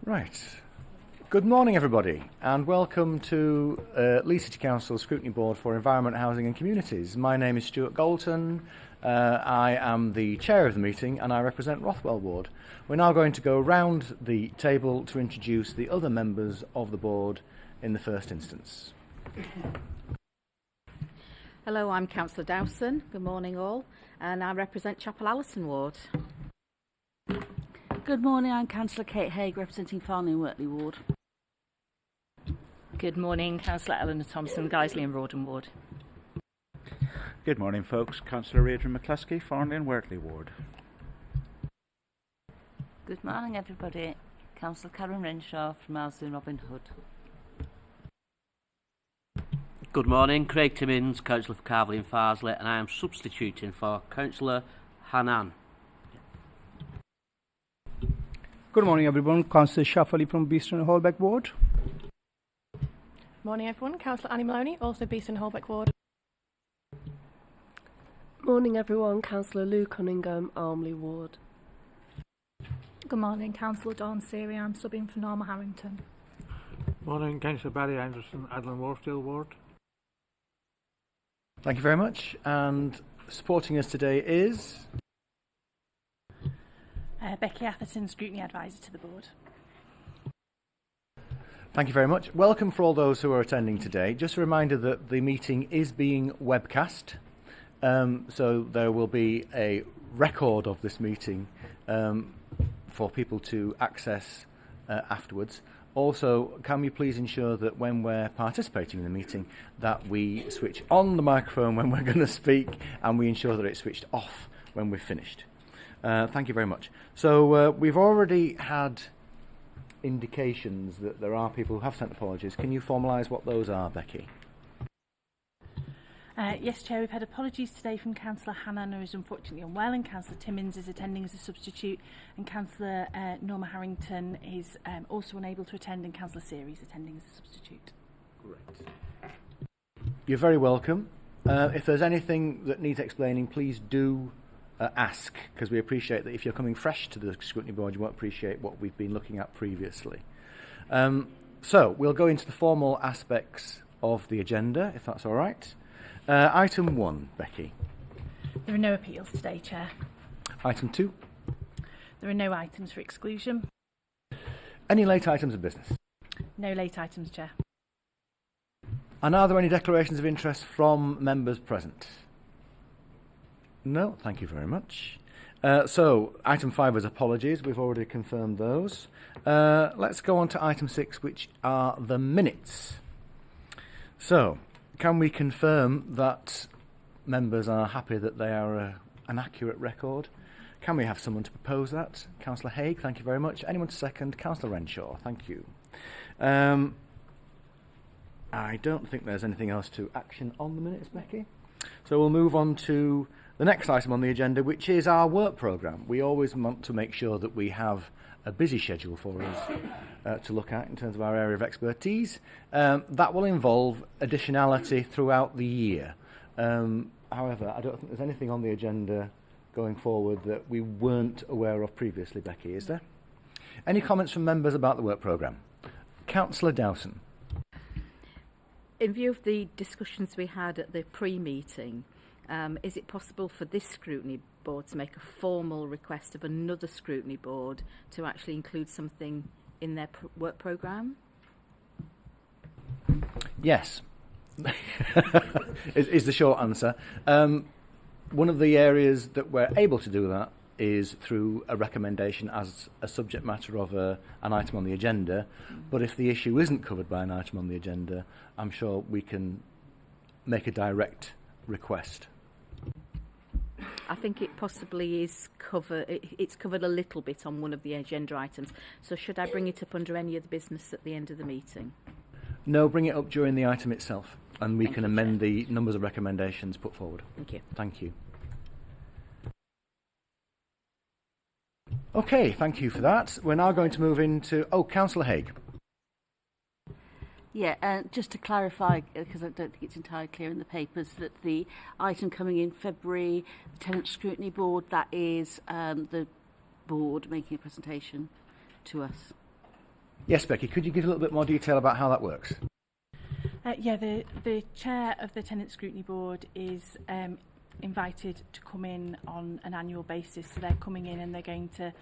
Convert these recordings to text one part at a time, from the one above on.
Right. Good morning, everybody, and welcome to Leeds City Council Scrutiny Board for Environment, Housing and Communities. My name is Stuart Galton. I am the chair of the meeting and I represent Rothwell Ward. We're now going to go round the table to introduce the other members of the board in the first instance. Hello, I'm Councillor Dowson. Good morning all, and I represent Chapel Allison Ward. Good morning, I'm Councillor Kate Haig, representing Farnley and Wortley Ward. Good morning, Councillor Eleanor Thompson, Guiseley and Rawdon Ward. Good morning, folks. Councillor Adrian McCluskey, Farnley and Wortley Ward. Good morning, everybody. Councillor Karen Renshaw from Owsley and Robin Hood. Good morning, Craig Timmins, Councillor for Carvely and Farsley, and I am substituting for Councillor Hanan. Good morning, everyone. Councillor Shafali from Beeston and Holbeck Ward. Morning, everyone. Councillor Annie Maloney, also Beeston and Holbeck Ward. Morning, everyone. Councillor Lou Cunningham, Armley Ward. Good morning, Councillor Dawn Seary. I'm subbing for Norma Harrington. Morning, Councillor Barry Anderson, Adlan Wharfdale Ward. Thank you very much. And supporting us today is Becky Atherton, Scrutiny Advisor to the Board. Thank you very much. Welcome for all those who are attending today. Just a reminder that the meeting is being webcast, so there will be a record of this meeting for people to access afterwards. Also, can we please ensure that when we're participating in the meeting that we switch on the microphone when we're going to speak and we ensure that it's switched off when we're finished. Thank you very much. So we've already had indications that there are people who have sent apologies. Can you formalise what those are, Becky? Yes, Chair, we've had apologies today from Councillor Hanan, who is unfortunately unwell, and Councillor Timmins is attending as a substitute, and Councillor Norma Harrington is also unable to attend, and Councillor Seary is attending as a substitute. Great. You're very welcome. If there's anything that needs explaining, please do ask, because we appreciate that if you're coming fresh to the scrutiny board, you won't appreciate what we've been looking at previously. So we'll go into the formal aspects of the agenda, if that's all right. Item 1, Becky. There are no appeals today, Chair. Item 2. There are no items for exclusion. Any late items of business? No late items, Chair. And are there any declarations of interest from members present? No, thank you very much. So, item 5 is apologies. We've already confirmed those. Let's go on to item 6, which are the minutes. So, can we confirm that members are happy that they are an accurate record? Can we have someone to propose that? Councillor Haig, thank you very much. Anyone to second? Councillor Renshaw, thank you. I don't think there's anything else to action on the minutes, Becky. So we'll move on to the next item on the agenda, which is our work programme. We always want to make sure that we have a busy schedule for us to look at in terms of our area of expertise. That will involve additionality throughout the year. However, I don't think there's anything on the agenda going forward that we weren't aware of previously, Becky, is there? Any comments from members about the work programme? Councillor Dowson. In view of the discussions we had at the pre-meeting, is it possible for this scrutiny board to make a formal request of another scrutiny board to actually include something in their work programme? Yes, is the short answer. One of the areas that we're able to do that is through a recommendation as a subject matter of an item on the agenda. But if the issue isn't covered by an item on the agenda, I'm sure we can make a direct request. I think it possibly is it's covered a little bit on one of the agenda items. So should I bring it up under any other business at the end of the meeting? No, bring it up during the item itself, and we Thank can you, amend Chair. the numbers of recommendations put forward. Thank you. Thank you. Okay, thank you for that. We're now going to move into... Councillor Haig. Yeah, just to clarify, because I don't think it's entirely clear in the papers, that the item coming in February, the Tenant Scrutiny Board, that is the board making a presentation to us. Yes, Becky, could you give a little bit more detail about how that works? Yeah, the chair of the Tenant Scrutiny Board is invited to come in on an annual basis. So they're coming in and they're going to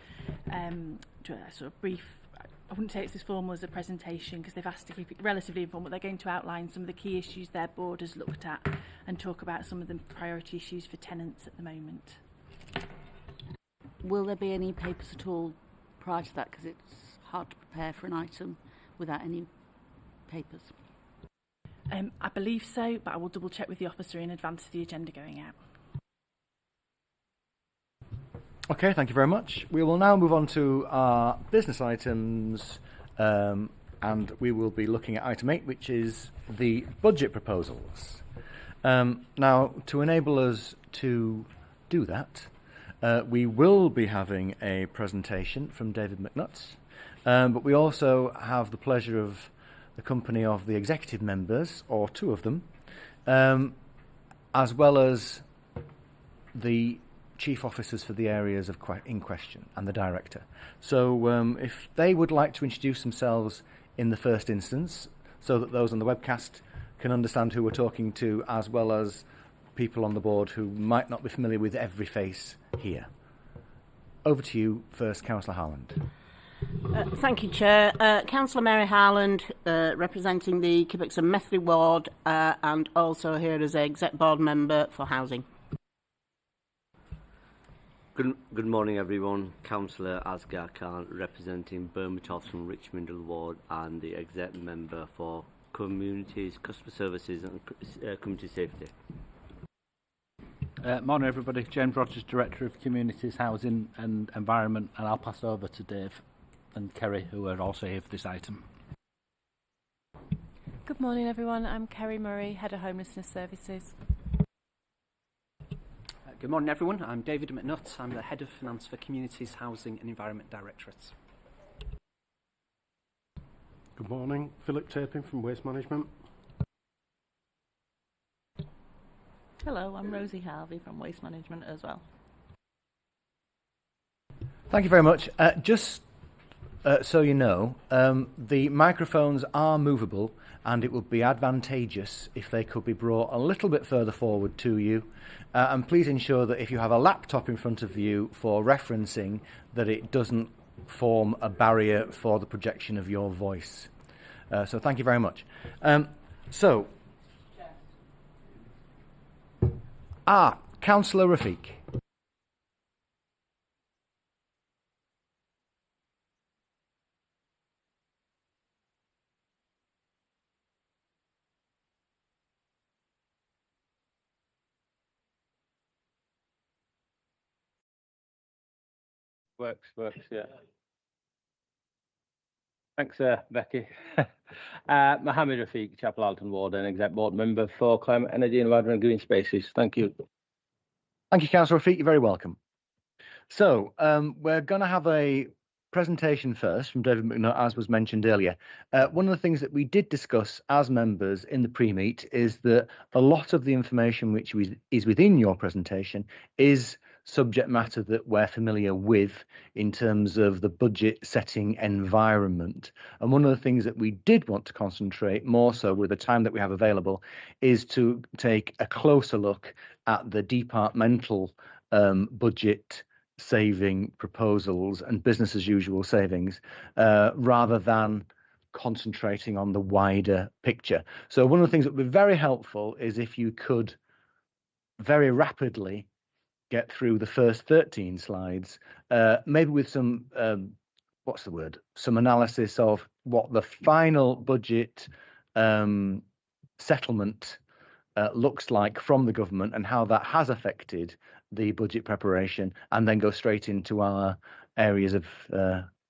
do a sort of brief, I wouldn't say it's as formal as a presentation because they've asked to keep it relatively informal. They're going to outline some of the key issues their board has looked at and talk about some of the priority issues for tenants at the moment. Will there be any papers at all prior to that? Because it's hard to prepare for an item without any papers. I believe so, but I will double check with the officer in advance of the agenda going out. Okay, thank you very much. We will now move on to our business items, and we will be looking at item 8, which is the budget proposals. Now, to enable us to do that, we will be having a presentation from David McNutt, but we also have the pleasure of the company of the executive members, or 2 of them, as well as the chief officers for the areas in question and the director. So if they would like to introduce themselves in the first instance, so that those on the webcast can understand who we're talking to, as well as people on the board who might not be familiar with every face here. Over to you first, Councillor Harland. Thank you, Chair. Councillor Mary Harland, representing the Kibbucks and Methley Ward, and also here as Exec Board Member for Housing. Good morning, everyone. Councillor Asghar Khan, representing Burmatoth from Richmond Ward, and the Exec Member for Communities, Customer Services and Community Safety. Morning, everybody. James Rogers, Director of Communities, Housing and Environment, and I'll pass over to Dave and Kerry, who are also here for this item. Good morning, everyone. I'm Kerry Murray, Head of Homelessness Services. Good morning, everyone. I'm David McNutt. I'm the Head of Finance for Communities, Housing and Environment Directorates. Good morning. Philip Tapin from Waste Management. Hello, I'm Rosie Harvey from Waste Management as well. Thank you very much. Just so you know, the microphones are movable, and it would be advantageous if they could be brought a little bit further forward to you. And please ensure that if you have a laptop in front of you for referencing, that it doesn't form a barrier for the projection of your voice. So thank you very much. Councillor Rafiq. Works, yeah. Thanks, Becky. Mohammed Rafiq, Chapel Alton Ward, and Exec Board Member for Climate, Energy, Environment and Green Spaces. Thank you. Thank you, Councillor Rafiq. You're very welcome. So we're going to have a presentation first from David McNutt, as was mentioned earlier. One of the things that we did discuss as members in the pre-meet is that a lot of the information which is within your presentation is subject matter that we're familiar with in terms of the budget setting environment. And one of the things that we did want to concentrate more so with the time that we have available is to take a closer look at the departmental budget saving proposals and business as usual savings rather than concentrating on the wider picture. So one of the things that would be very helpful is if you could very rapidly get through the first 13 slides, maybe with some, some analysis of what the final budget settlement looks like from the government and how that has affected the budget preparation, and then go straight into our areas of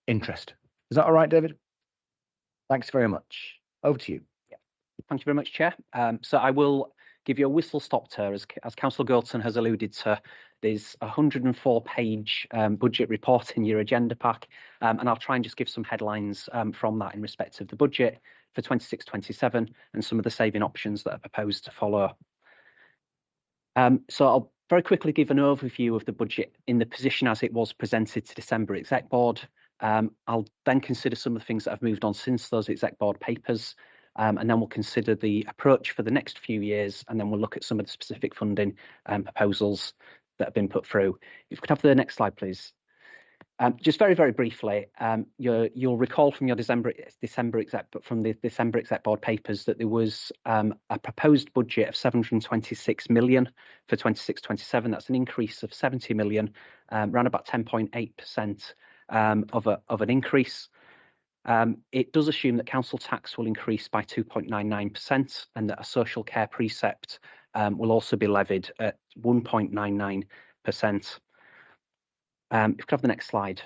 interest. Is that all right, David? Thanks very much. Over to you. Yeah. Thank you very much, Chair. So I will give you a whistle-stop tour. As Councillor Goulton has alluded to, there's a 104-page budget report in your agenda pack, and I'll try and just give some headlines from that in respect of the budget for 26-27 and some of the saving options that are proposed to follow. So I'll very quickly give an overview of the budget in the position as it was presented to December Exec Board. I'll then consider some of the things that have moved on since those exec board papers, and then we'll consider the approach for the next few years, and then we'll look at some of the specific funding proposals that have been put through. If you could have the next slide, please. Just very, very briefly, you'll recall from your December exec board papers that there was a proposed budget of 726 million for 26-27. That's an increase of 70 million, around about 10.8% of an increase. It does assume that council tax will increase by 2.99% and that a social care precept will also be levied at 1.99%. If you could have the next slide.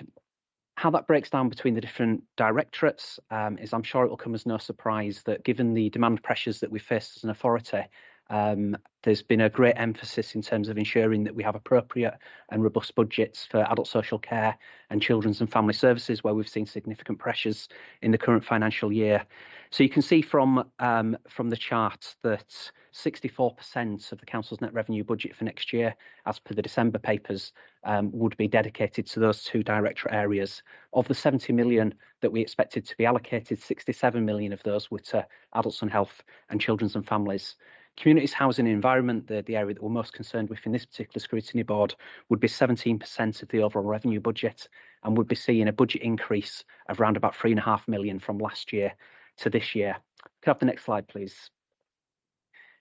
How that breaks down between the different directorates is, I'm sure it will come as no surprise that given the demand pressures that we faced as an authority, there's been a great emphasis in terms of ensuring that we have appropriate and robust budgets for adult social care and children's and family services, where we've seen significant pressures in the current financial year. So you can see from the chart that 64% of the council's net revenue budget for next year, as per the December papers, would be dedicated to those two directorate areas. Of the 70 million that we expected to be allocated, 67 million of those were to adults and health and children's and families. Communities, housing and environment, the area that we're most concerned with in this particular scrutiny board, would be 17% of the overall revenue budget and would be seeing a budget increase of around about 3.5 million from last year to this year. Could I have the next slide, please?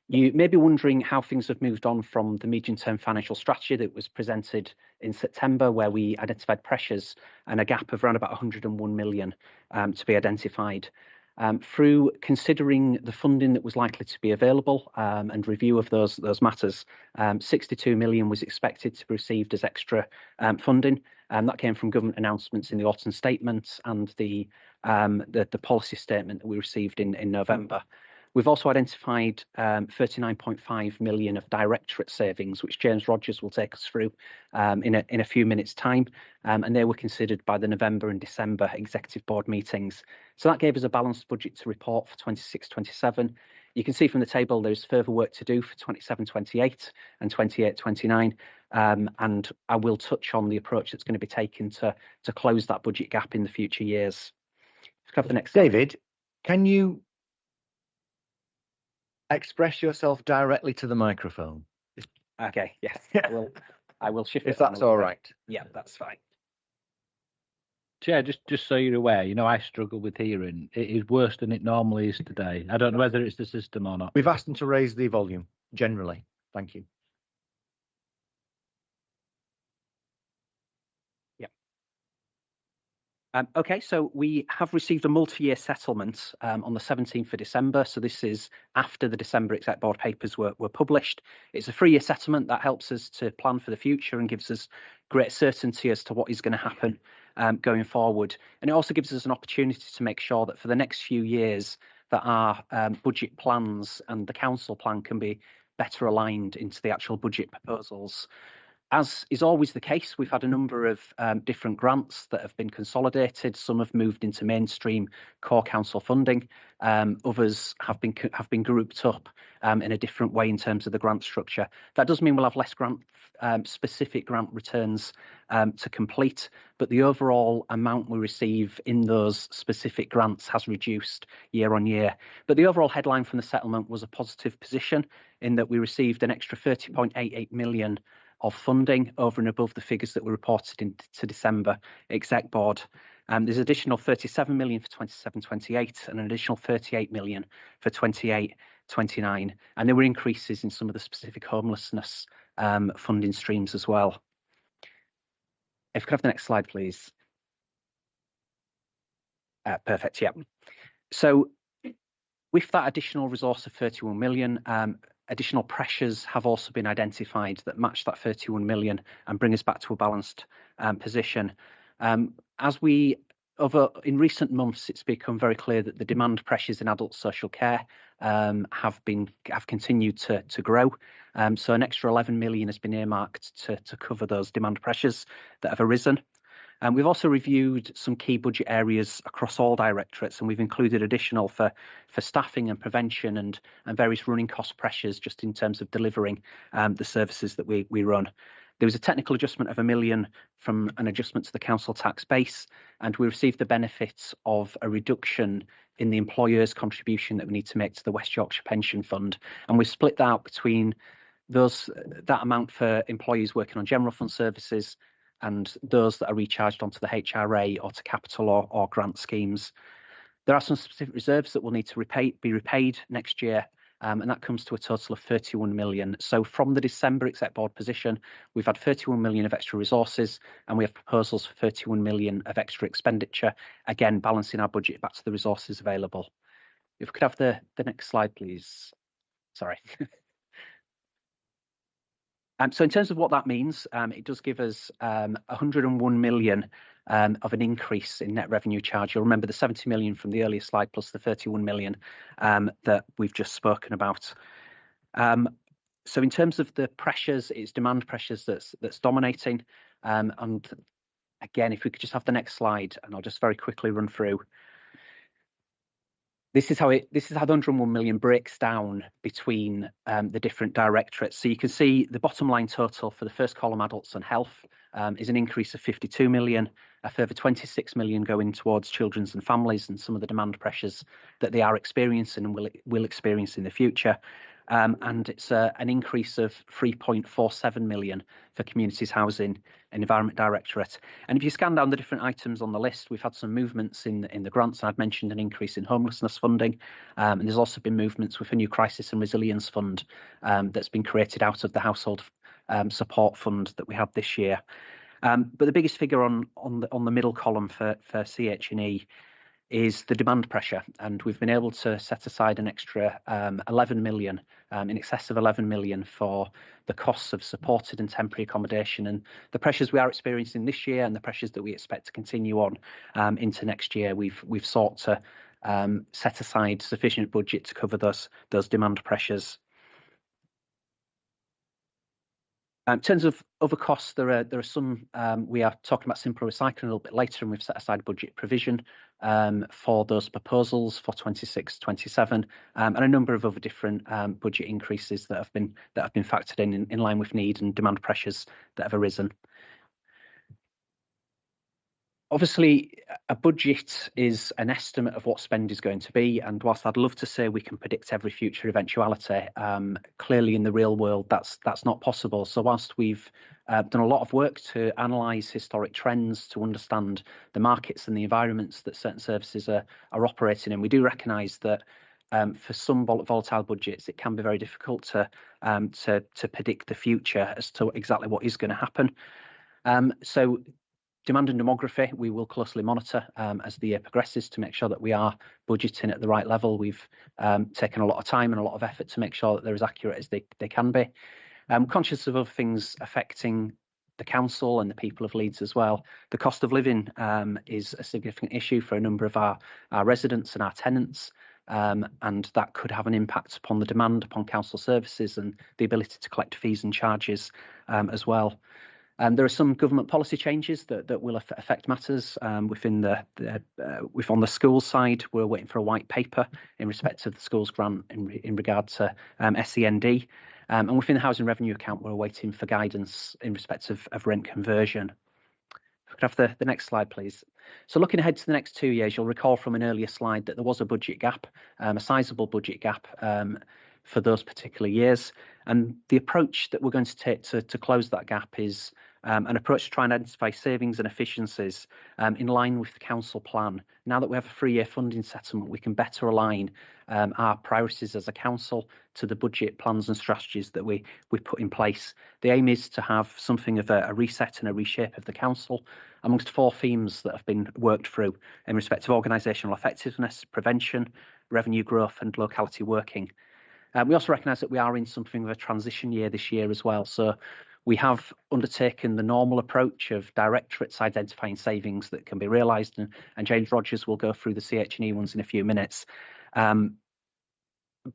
You may be wondering how things have moved on from the medium-term financial strategy that was presented in September, where we identified pressures and a gap of around about 101 million to be identified. Through considering the funding that was likely to be available and review of those matters, 62 million was expected to be received as extra funding. That came from government announcements in the autumn statement and the policy statement that we received in November. We've also identified 39.5 million of directorate savings, which James Rogers will take us through in a few minutes' time, and they were considered by the November and December executive board meetings. So that gave us a balanced budget to report for 26-27. You can see from the table there's further work to do for 27-28 and 28-29, and I will touch on the approach that's going to be taken to close that budget gap in the future years. Let's have the next slide. David, can you express yourself directly to the microphone? Okay, yes. I will shift if it that's all right. Yeah, that's fine. Chair, just so you're aware, you know, I struggle with hearing. It is worse than it normally is today. I don't know whether it's the system or not. We've asked them to raise the volume, generally. Thank you. Okay, so we have received a multi-year settlement on the 17th of December. So this is after the December exec board papers were published. It's a 3-year settlement that helps us to plan for the future and gives us great certainty as to what is going to happen going forward. And it also gives us an opportunity to make sure that for the next few years that our budget plans and the council plan can be better aligned into the actual budget proposals. As is always the case, we've had a number of different grants that have been consolidated. Some have moved into mainstream core council funding. Others have been grouped up in a different way in terms of the grant structure. That does mean we'll have less specific grant returns to complete, but the overall amount we receive in those specific grants has reduced year on year. But the overall headline from the settlement was a positive position in that we received an extra 30.88 million of funding over and above the figures that were reported into December exec board. There's additional 37 million for 27-28 and an additional 38 million for 28-29. And there were increases in some of the specific homelessness funding streams as well. If you could have the next slide, please. Perfect, yeah. So with that additional resource of 31 million, additional pressures have also been identified that match that 31 million and bring us back to a balanced position. In recent months, it's become very clear that the demand pressures in adult social care have continued to grow. So an extra 11 million has been earmarked to cover those demand pressures that have arisen. We've also reviewed some key budget areas across all directorates, and we've included additional for staffing and prevention and various running cost pressures just in terms of delivering the services that we run. There was a technical adjustment of 1 million from an adjustment to the council tax base, and we received the benefits of a reduction in the employer's contribution that we need to make to the West Yorkshire Pension Fund, and we've split that out between that amount for employees working on general fund services and those that are recharged onto the HRA or to capital or grant schemes. There are some specific reserves that will need to be repaid next year, and that comes to a total of 31 million. So from the December exec board position, we've had 31 million of extra resources, and we have proposals for 31 million of extra expenditure, again balancing our budget back to the resources available. If we could have the next slide, please. Sorry. So in terms of what that means, it does give us 101 million of an increase in net revenue charge. You'll remember the 70 million from the earlier slide plus the 31 million that we've just spoken about. So in terms of the pressures, it's demand pressures that's dominating. And again, if we could just have the next slide, and I'll just very quickly run through. This is how the 101 million breaks down between the different directorates. So you can see the bottom line total for the first column, adults and health, is an increase of 52 million, a further 26 million going towards children's and families and some of the demand pressures that they are experiencing and will experience in the future. And it's an increase of 3.47 million for communities, housing and environment directorate. And if you scan down the different items on the list, we've had some movements in the grants. I've mentioned an increase in homelessness funding, and there's also been movements with a new crisis and resilience fund that's been created out of the household support fund that we had this year. But the biggest figure on the middle column for CH&E is the demand pressure, and we've been able to set aside an extra 11 million, in excess of 11 million for the costs of supported and temporary accommodation, and the pressures we are experiencing this year and the pressures that we expect to continue on into next year. We've sought to set aside sufficient budget to cover those demand pressures. In terms of other costs, there are some, we are talking about simple recycling a little bit later, and we've set aside budget provision for those proposals for 26-27, and a number of other different budget increases that have been factored in line with need and demand pressures that have arisen. Obviously, a budget is an estimate of what spend is going to be, and whilst I'd love to say we can predict every future eventuality, clearly in the real world that's not possible. So whilst we've done a lot of work to analyse historic trends, to understand the markets and the environments that certain services are operating in, we do recognise that for some volatile budgets, it can be very difficult to predict the future as to exactly what is going to happen. So demand and demography, we will closely monitor as the year progresses to make sure that we are budgeting at the right level. We've taken a lot of time and a lot of effort to make sure that they're as accurate as they can be. Conscious of other things affecting the council and the people of Leeds as well. The cost of living is a significant issue for a number of our residents and our tenants, and that could have an impact upon the demand upon council services and the ability to collect fees and charges as well. There are some government policy changes that will affect matters within on the schools side. We're waiting for a white paper in respect of the schools grant in regard to SEND, and within the housing revenue account, we're waiting for guidance in respect of rent conversion. If we could have the next slide, please. So looking ahead to the next 2 years, you'll recall from an earlier slide that there was a budget gap, a sizable budget gap for those particular years, and the approach that we're going to take to close that gap is an approach to try and identify savings and efficiencies in line with the council plan. Now that we have a 3-year funding settlement, we can better align our priorities as a council to the budget plans and strategies that we put in place. The aim is to have something of a reset and a reshape of the council amongst 4 themes that have been worked through in respect of organisational effectiveness, prevention, revenue growth and locality working. We also recognise that we are in something of a transition year this year as well. So we have undertaken the normal approach of directorates identifying savings that can be realised, and James Rogers will go through the CH&E ones in a few minutes.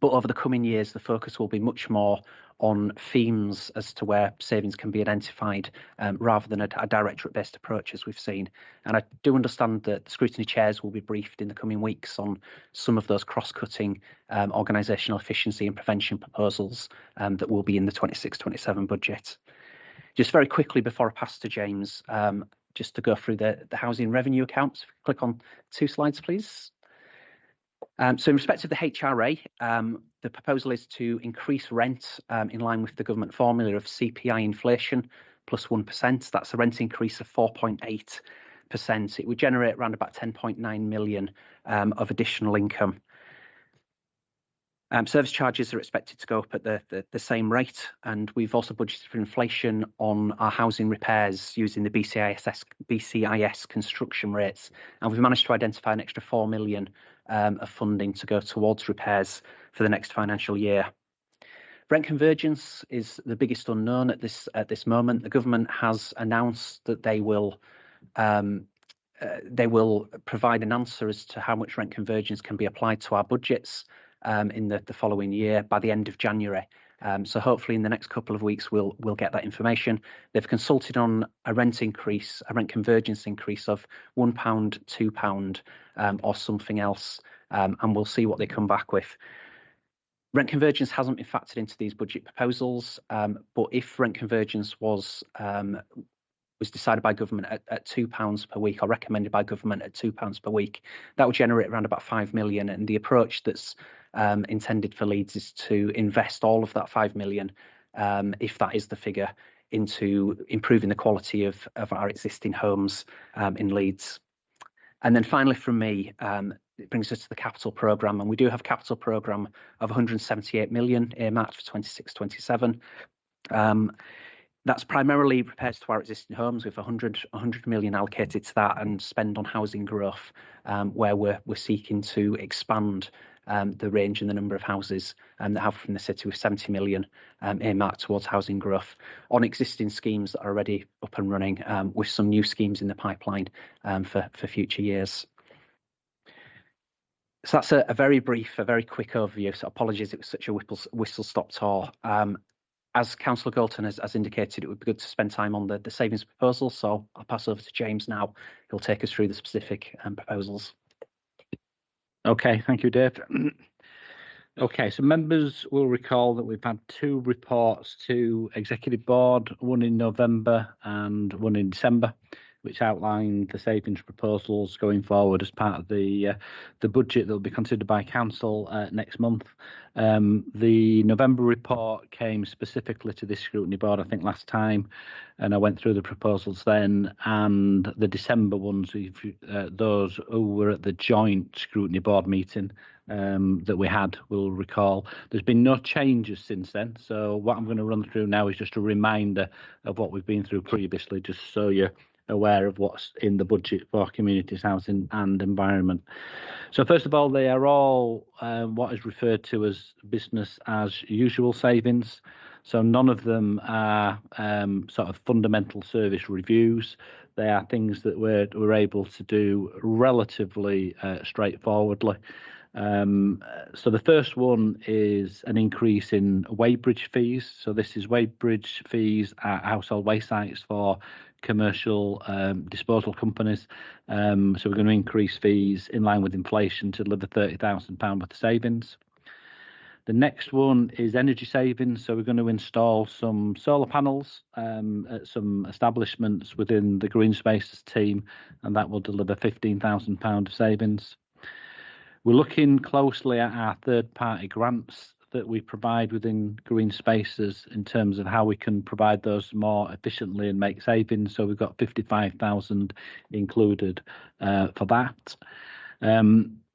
But over the coming years, the focus will be much more on themes as to where savings can be identified rather than a directorate-based approach as we've seen. And I do understand that the scrutiny chairs will be briefed in the coming weeks on some of those cross-cutting organisational efficiency and prevention proposals that will be in the 26-27 budget. Just very quickly before I pass to James, just to go through the housing revenue accounts. Click on 2 slides, please. So in respect of the HRA, the proposal is to increase rent in line with the government formula of CPI inflation plus 1%. That's a rent increase of 4.8%. It would generate around about 10.9 million of additional income. Service charges are expected to go up at the same rate, and we've also budgeted for inflation on our housing repairs using the BCIS construction rates, and we've managed to identify an extra 4 million of funding to go towards repairs for the next financial year. Rent convergence is the biggest unknown at this moment. The government has announced that they will provide an answer as to how much rent convergence can be applied to our budgets in the following year by the end of January. So hopefully in the next couple of weeks we'll get that information. They've consulted on a rent convergence increase of £1, £2, or something else, and we'll see what they come back with. Rent convergence hasn't been factored into these budget proposals, but if rent convergence was decided by government at £2 per week, or recommended by government at £2 per week, that would generate around about 5 million. And the approach that's intended for Leeds is to invest all of that 5 million, if that is the figure, into improving the quality of our existing homes in Leeds. And then finally from me, it brings us to the capital programme, and we do have a capital programme of 178 million earmarked for 26-27. That's primarily repairs to our existing homes, with 100 million allocated to that, and spend on housing growth, where we're seeking to expand the range and the number of houses that have from the city, with 70 million earmarked towards housing growth on existing schemes that are already up and running, with some new schemes in the pipeline for future years. So that's a very quick overview. So apologies, it was such a whistle-stop tour. As Councillor Galton has indicated, it would be good to spend time on the savings proposal. So I'll pass over to James now. He'll take us through the specific proposals. Okay, thank you, Dave. Okay, so members will recall that we've had 2 reports to Executive Board, one in November and one in December, which outlined the savings proposals going forward as part of the budget that will be considered by Council next month. The November report came specifically to this scrutiny board, I think, last time, and I went through the proposals then. And the December ones, those who were at the joint scrutiny board meeting that we had will recall. There's been no changes since then, so what I'm going to run through now is just a reminder of what we've been through previously, just so you're aware of what's in the budget for communities, housing and environment. So first of all, they are all what is referred to as business as usual savings. So none of them are sort of fundamental service reviews. They are things that we're able to do relatively straightforwardly. So the first one is an increase in weighbridge fees. So this is weighbridge fees at household waste sites for commercial disposal companies. So we're going to increase fees in line with inflation to deliver £30,000 worth of savings. The next one is energy savings. So we're going to install some solar panels at some establishments within the Green Spaces team, and that will deliver £15,000 of savings. We're looking closely at our third-party grants that we provide within Green Spaces in terms of how we can provide those more efficiently and make savings. So we've got 55,000 included for that.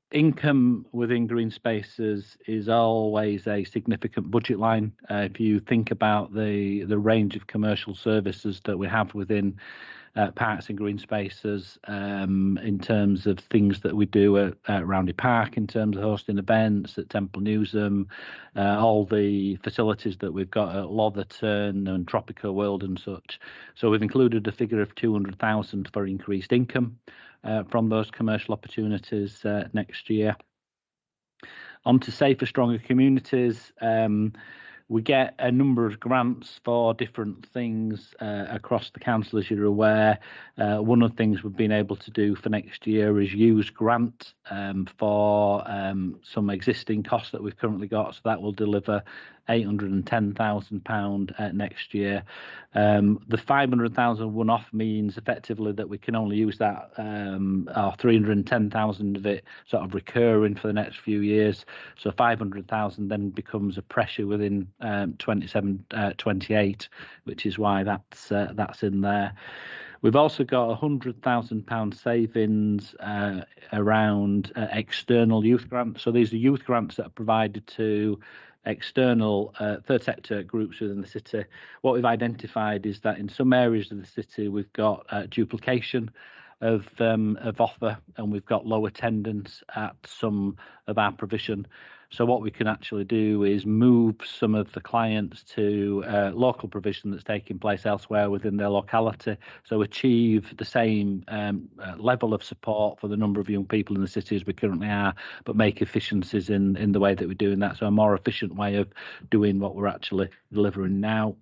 Income within Green Spaces is always a significant budget line. If you think about the range of commercial services that we have within Parks and Green Spaces, in terms of things that we do at Roundy Park, in terms of hosting events at Temple Newsham, all the facilities that we've got at Lotherton and Tropico World and such. So we've included a figure of 200,000 for increased income from those commercial opportunities next year. On to safer, stronger communities. We get a number of grants for different things across the council, as you're aware. One of the things we've been able to do for next year is use grant for some existing costs that we've currently got. So that will deliver £810,000 next year. The 500,000 one-off means effectively that we can only use that, or 310,000 of it sort of recurring for the next few years. So 500,000 then becomes a pressure within 27, 28, which is why that's in there. We've also got £100,000 savings around external youth grants. So these are youth grants that are provided to external third sector groups within the city. What we've identified is that in some areas of the city we've got duplication of offer, and we've got low attendance at some of our provision. So what we can actually do is move some of the clients to local provision that's taking place elsewhere within their locality, so achieve the same level of support for the number of young people in the city as we currently are, but make efficiencies in the way that we're doing that, so a more efficient way of doing what we're actually delivering now.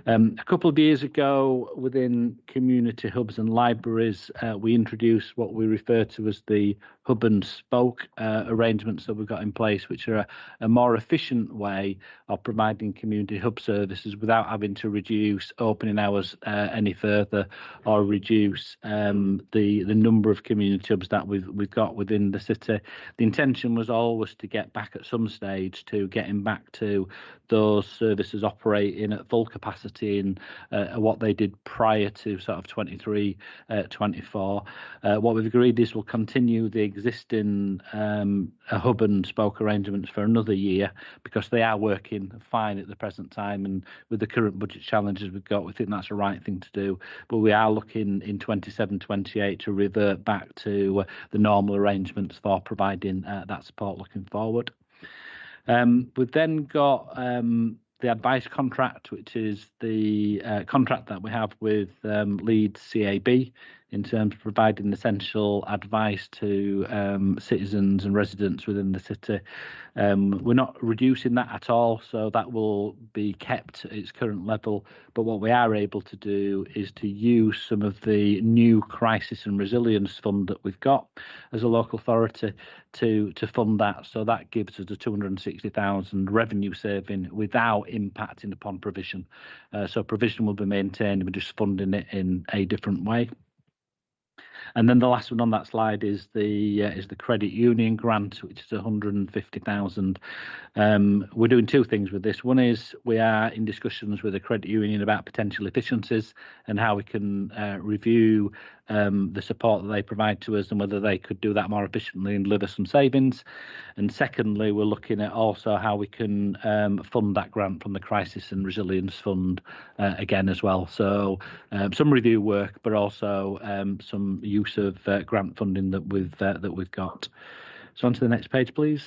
A couple of years ago, within community hubs and libraries, we introduced what we refer to as the hub and spoke arrangements that we've got in place, which are a more efficient way of providing community hub services without having to reduce opening hours any further, or reduce the number of community hubs that we've got within the city. The intention was always to get back at some stage to getting back to those services operating at full capacity in what they did prior to sort of 23, 24. What we've agreed is we'll continue the existing hub and spoke arrangements for another year, because they are working fine at the present time, and with the current budget challenges we've got, we think that's the right thing to do. But we are looking in 27, 28 to revert back to the normal arrangements for providing that support looking forward. We've then got the advice contract, which is the contract that we have with Leeds CAB in terms of providing essential advice to citizens and residents within the city. We're not reducing that at all, so that will be kept at its current level. But what we are able to do is to use some of the new crisis and resilience fund that we've got as a local authority to fund that. So that gives us a 260,000 revenue saving without impacting upon provision. So provision will be maintained, we're just funding it in a different way. And then the last one on that slide is the credit union grant, which is 150,000. We're doing two things with this. One is we are in discussions with the credit union about potential efficiencies and how we can review the support that they provide to us and whether they could do that more efficiently and deliver some savings. And secondly, we're looking at also how we can fund that grant from the Crisis and Resilience Fund again as well. So some review work, but also some use of grant funding that we've got. So on to the next page, please.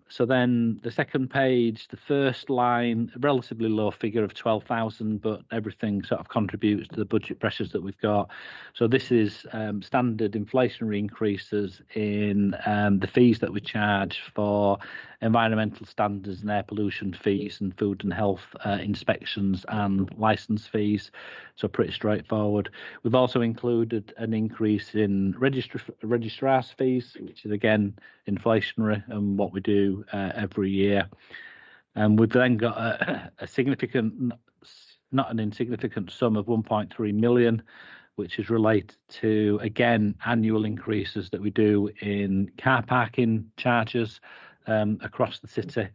So then the second page, the first line, a relatively low figure of 12,000, but everything sort of contributes to the budget pressures that we've got. So this is standard inflationary increases in the fees that we charge for environmental standards and air pollution fees and food and health inspections and licence fees. So pretty straightforward. We've also included an increase in registrar's fees, which is again inflationary and what we do every year. And we've then got a significant, not an insignificant sum of 1.3 million, which is related to, again, annual increases that we do in car parking charges across the city.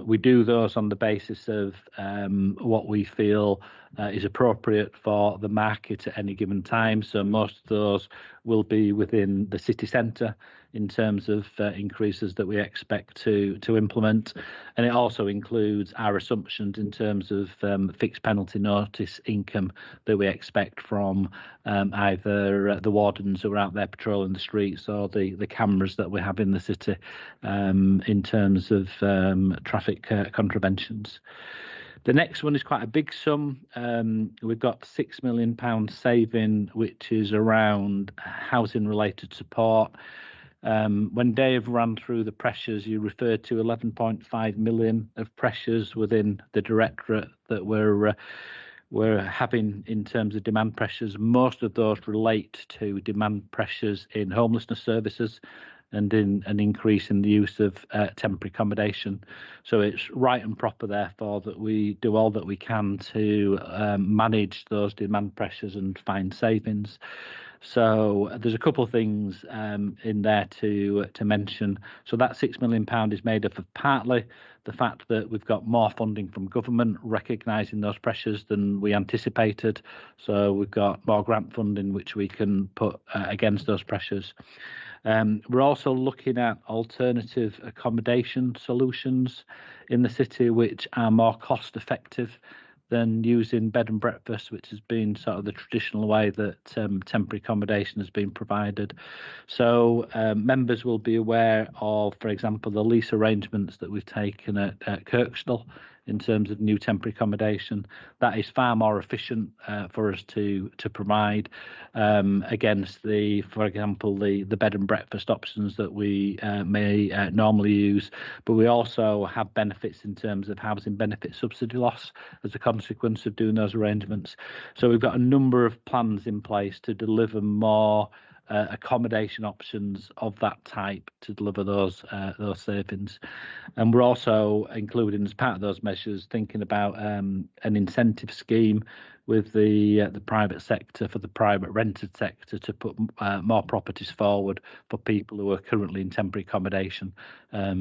We do those on the basis of what we feel is appropriate for the market at any given time. So most of those will be within the city centre in terms of increases that we expect to implement. And it also includes our assumptions in terms of fixed penalty notice income that we expect from either the wardens who are out there patrolling the streets or the cameras that we have in the city in terms of traffic contraventions. The next one is quite a big sum. We've got £6 million saving, which is around housing related support. When Dave ran through the pressures, you referred to 11.5 million of pressures within the directorate that we're having in terms of demand pressures. Most of those relate to demand pressures in homelessness services. and in an increase in the use of temporary accommodation. So it's right and proper, therefore, that we do all that we can to manage those demand pressures and find savings. So there's a couple of things in there to mention. So that £6 million is made up of partly the fact that we've got more funding from government recognising those pressures than we anticipated. So we've got more grant funding which we can put against those pressures. We're also looking at alternative accommodation solutions in the city which are more cost effective than using bed and breakfast, which has been sort of the traditional way that temporary accommodation has been provided. So members will be aware of, for example, the lease arrangements that we've taken at Kirkstall in terms of new temporary accommodation. That is far more efficient for us to provide against for example, the bed and breakfast options that we may normally use. But we also have benefits in terms of housing benefit subsidy loss as a consequence of doing those arrangements. So we've got a number of plans in place to deliver more accommodation options of that type to deliver those savings. And we're also including, as part of those measures, thinking about an incentive scheme with the private sector, for the private rented sector, to put more properties forward for people who are currently in temporary accommodation,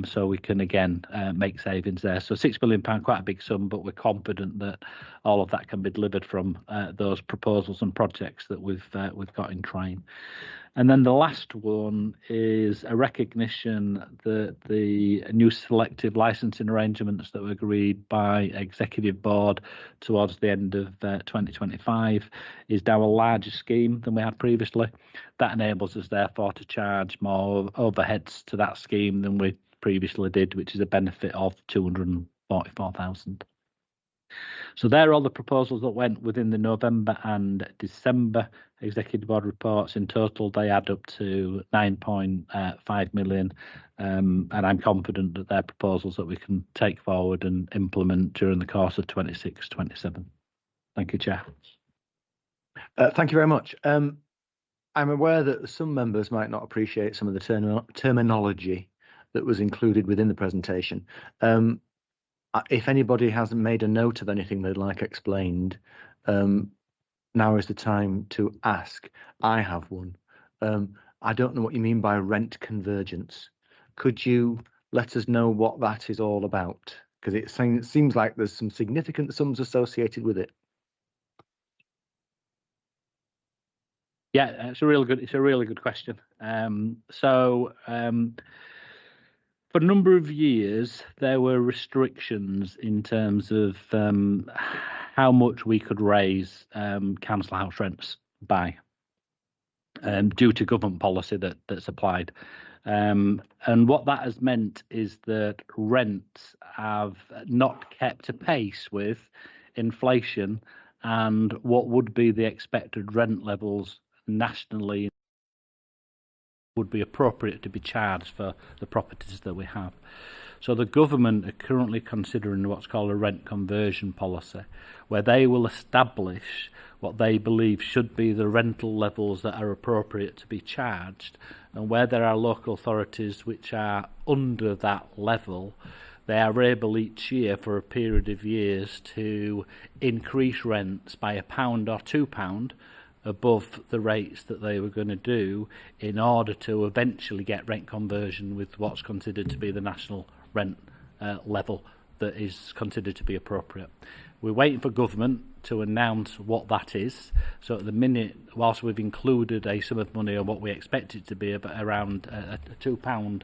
so we can again make savings there. So £6 million, quite a big sum, but we're confident that all of that can be delivered from those proposals and projects that we've got in train. And then the last one is a recognition that the new selective licensing arrangements that were agreed by Executive Board towards the end of 2025 is now a larger scheme than we had previously. That enables us, therefore, to charge more overheads to that scheme than we previously did, which is a benefit of £244,000. So there are all the proposals that went within the November and December Executive Board reports. In total, they add up to 9.5 million, and I'm confident that they're proposals that we can take forward and implement during the course of 26-27. Thank you, Chair. Thank you very much. I'm aware that some members might not appreciate some of the terminology that was included within the presentation. If anybody hasn't made a note of anything they'd like explained, now is the time to ask. I have one. I don't know what you mean by rent convergence. Could you let us know what that is all about? Because it seems like there's some significant sums associated with it. Yeah, it's a really good question. For a number of years, there were restrictions in terms of how much we could raise council house rents by, due to government policy that's applied. And what that has meant is that rents have not kept a pace with inflation and what would be the expected rent levels nationally would be appropriate to be charged for the properties that we have. So the government are currently considering what's called a rent conversion policy, where they will establish what they believe should be the rental levels that are appropriate to be charged, and where there are local authorities which are under that level, they are able each year for a period of years to increase rents by £1 or £2 above the rates that they were going to do, in order to eventually get rent conversion with what's considered to be the national rent level that is considered to be appropriate. We're waiting for government to announce what that is. So at the minute, whilst we've included a sum of money on what we expect it to be, around a £2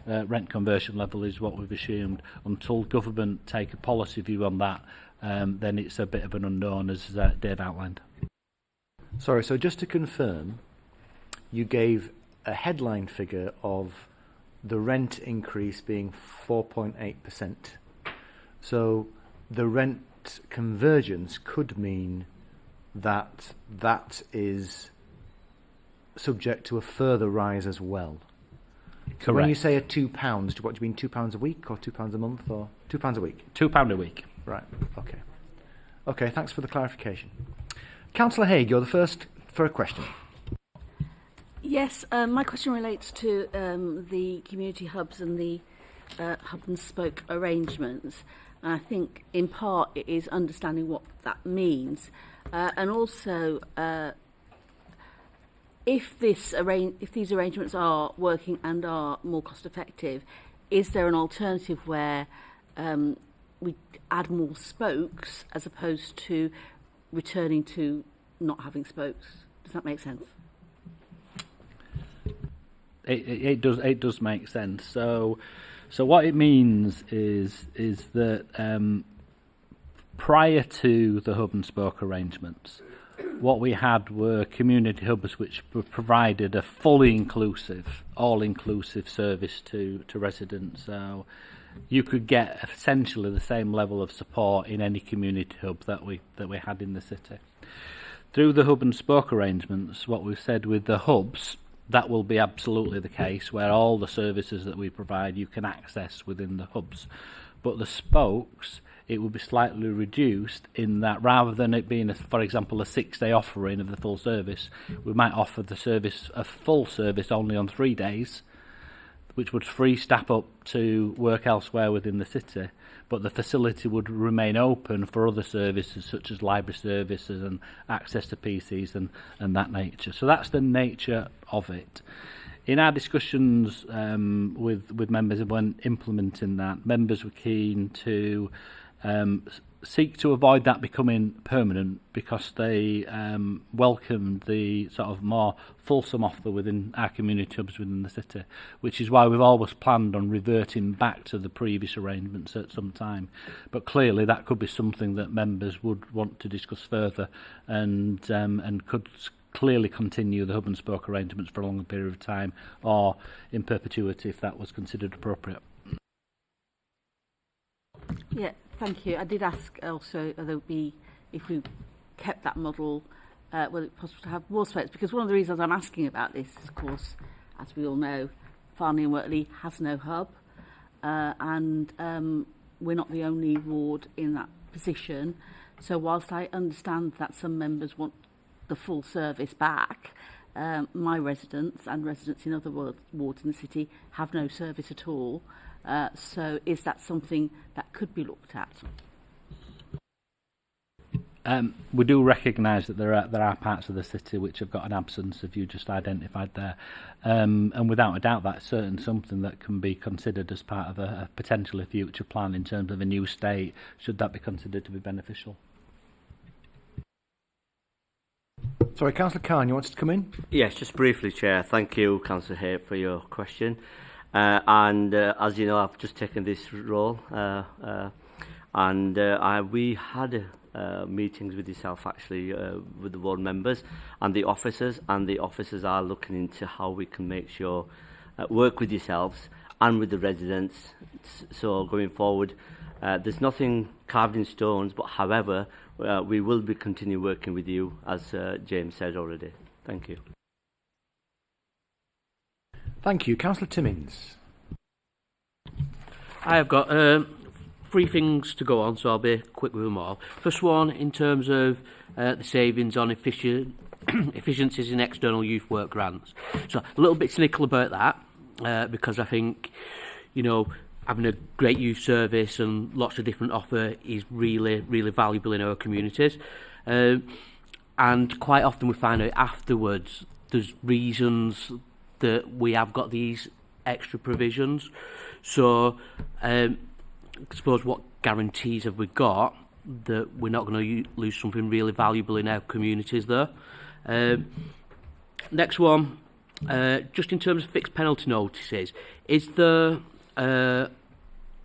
rent conversion level is what we've assumed. Until government take a policy view on that, then it's a bit of an unknown, as Dave outlined. Sorry, so just to confirm, you gave a headline figure of the rent increase being 4.8%. So the rent convergence could mean that that is subject to a further rise as well. Correct. So when you say £2, what do you mean, £2 a week or £2 a month or £2 a week? £2 a week. Right, okay. Okay, thanks for the clarification. Councillor Haig, you're the first for a question. Yes, my question relates to the community hubs and the hub and spoke arrangements. And I think in part it is understanding what that means. And also, if these arrangements are working and are more cost effective, is there an alternative where we add more spokes as opposed to returning to not having spokes? Does that make sense? It does make sense. So what it means is that prior to the hub and spoke arrangements, what we had were community hubs which provided a fully inclusive, all-inclusive service to residents. So you could get essentially the same level of support in any community hub that we had in the city. Through the hub and spoke arrangements, what we've said with the hubs, that will be absolutely the case, where all the services that we provide you can access within the hubs. But the spokes, it will be slightly reduced in that rather than it being, for example, a 6-day offering of the full service, we might offer the service, a full service only on 3 days, which would free staff up to work elsewhere within the city, but the facility would remain open for other services such as library services and access to PCs and that nature. So that's the nature of it. In our discussions with members when implementing that, members were keen to seek to avoid that becoming permanent because they welcomed the sort of more fulsome offer within our community hubs within the city, which is why we've always planned on reverting back to the previous arrangements at some time. But clearly that could be something that members would want to discuss further and could clearly continue the hub and spoke arrangements for a longer period of time or in perpetuity if that was considered appropriate. Yeah, thank you. I did ask also whether it would be, if we kept that model, whether it be possible to have more spokes, because one of the reasons I'm asking about this is, of course, as we all know, Farnley and Wortley has no hub, and we're not the only ward in that position. So whilst I understand that some members want the full service back, my residents and residents in other wards in the city have no service at all. So is that something that could be looked at? We do recognise that there are parts of the city which have got an absence of you just identified there, and without a doubt that's certainly something that can be considered as part of a potentially future plan in terms of a new state, should that be considered to be beneficial. Sorry, Councillor Khan, you wanted to come in? Yes, just briefly, Chair. Thank you, Councillor Hay, for your question. As you know, I've just taken this role, we had meetings with yourself, actually, with the ward members and the officers are looking into how we can make sure, work with yourselves and with the residents. So going forward, there's nothing carved in stones, but however, we will be continue working with you, as James said already. Thank you. Thank you. Councillor Timmins. I have got 3 things to go on, so I'll be quick with them all. First one, in terms of the savings on efficiencies in external youth work grants. So a little bit cynical about that, because I think, you know, having a great youth service and lots of different offer is really, really valuable in our communities. And quite often we find out afterwards there's reasons that we have got these extra provisions. So I suppose what guarantees have we got that we're not going to lose something really valuable in our communities there? Next one, just in terms of fixed penalty notices, is there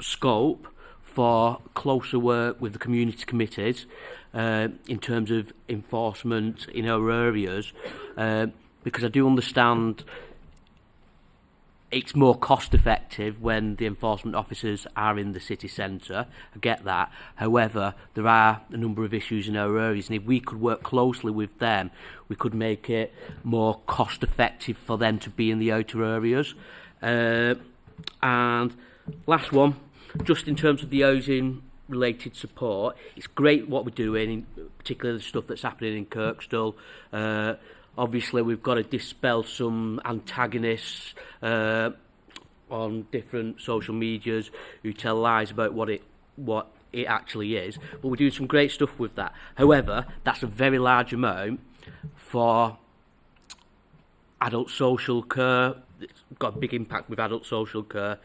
scope for closer work with the community committees in terms of enforcement in our areas? Because I do understand it's more cost effective when the enforcement officers are in the city centre. I get that. However, there are a number of issues in our areas, and if we could work closely with them, we could make it more cost effective for them to be in the outer areas. And last one, just in terms of the housing related support, it's great what we're doing, particularly the stuff that's happening in Kirkstall, obviously we've got to dispel some antagonists on different social medias who tell lies about what it actually is, but we're doing some great stuff with that. However, that's a very large amount for adult social care. It's got a big impact with adult social care,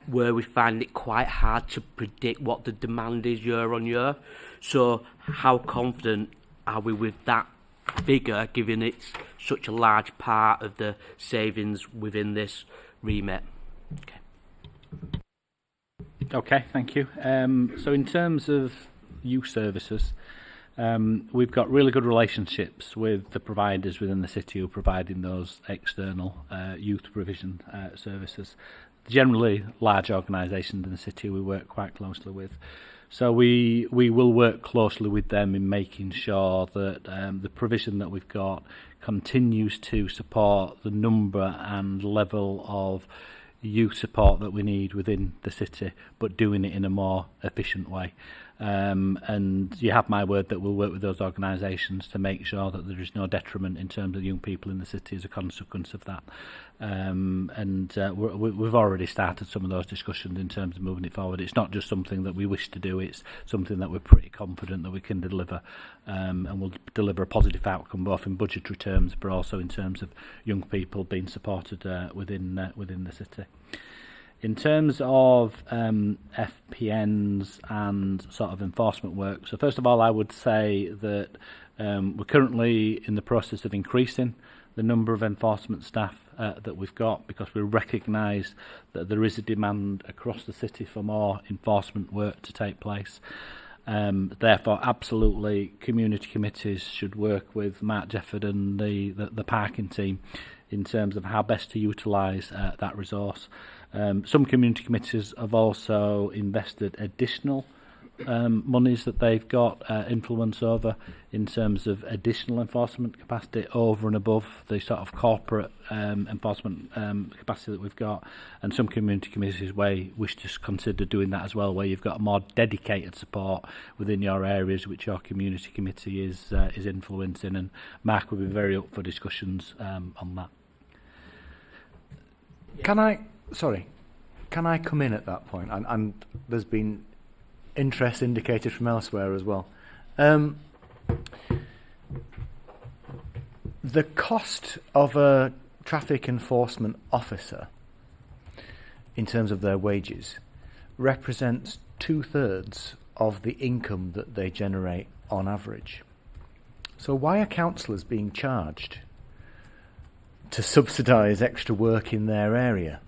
where we find it quite hard to predict what the demand is year on year. So how confident are we with that figure, given it's such a large part of the savings within this remit? Okay, thank you. So in terms of youth services, we've got really good relationships with the providers within the city who are providing those external youth provision services. Generally, large organisations in the city we work quite closely with. So we will work closely with them in making sure that the provision that we've got continues to support the number and level of youth support that we need within the city, but doing it in a more efficient way. And you have my word that we'll work with those organisations to make sure that there is no detriment in terms of young people in the city as a consequence of that. We've already started some of those discussions in terms of moving it forward. It's not just something that we wish to do, it's something that we're pretty confident that we can deliver, and will deliver a positive outcome both in budgetary terms but also in terms of young people being supported within the city. In terms of FPNs and sort of enforcement work, so first of all I would say that we're currently in the process of increasing the number of enforcement staff that we've got, because we recognise that there is a demand across the city for more enforcement work to take place. Therefore, absolutely, community committees should work with Mark Jefford and the parking team in terms of how best to utilise that resource. Some community committees have also invested additional monies that they've got influence over in terms of additional enforcement capacity over and above the sort of corporate enforcement capacity that we've got, and some community committees wish to consider doing that as well, where you've got more dedicated support within your areas which your community committee is influencing, and Mark will be very up for discussions on that. Can I come in at that point? And there's been interest indicated from elsewhere as well. The cost of a traffic enforcement officer in terms of their wages represents 2/3 of the income that they generate on average. So why are councillors being charged to subsidise extra work in their area?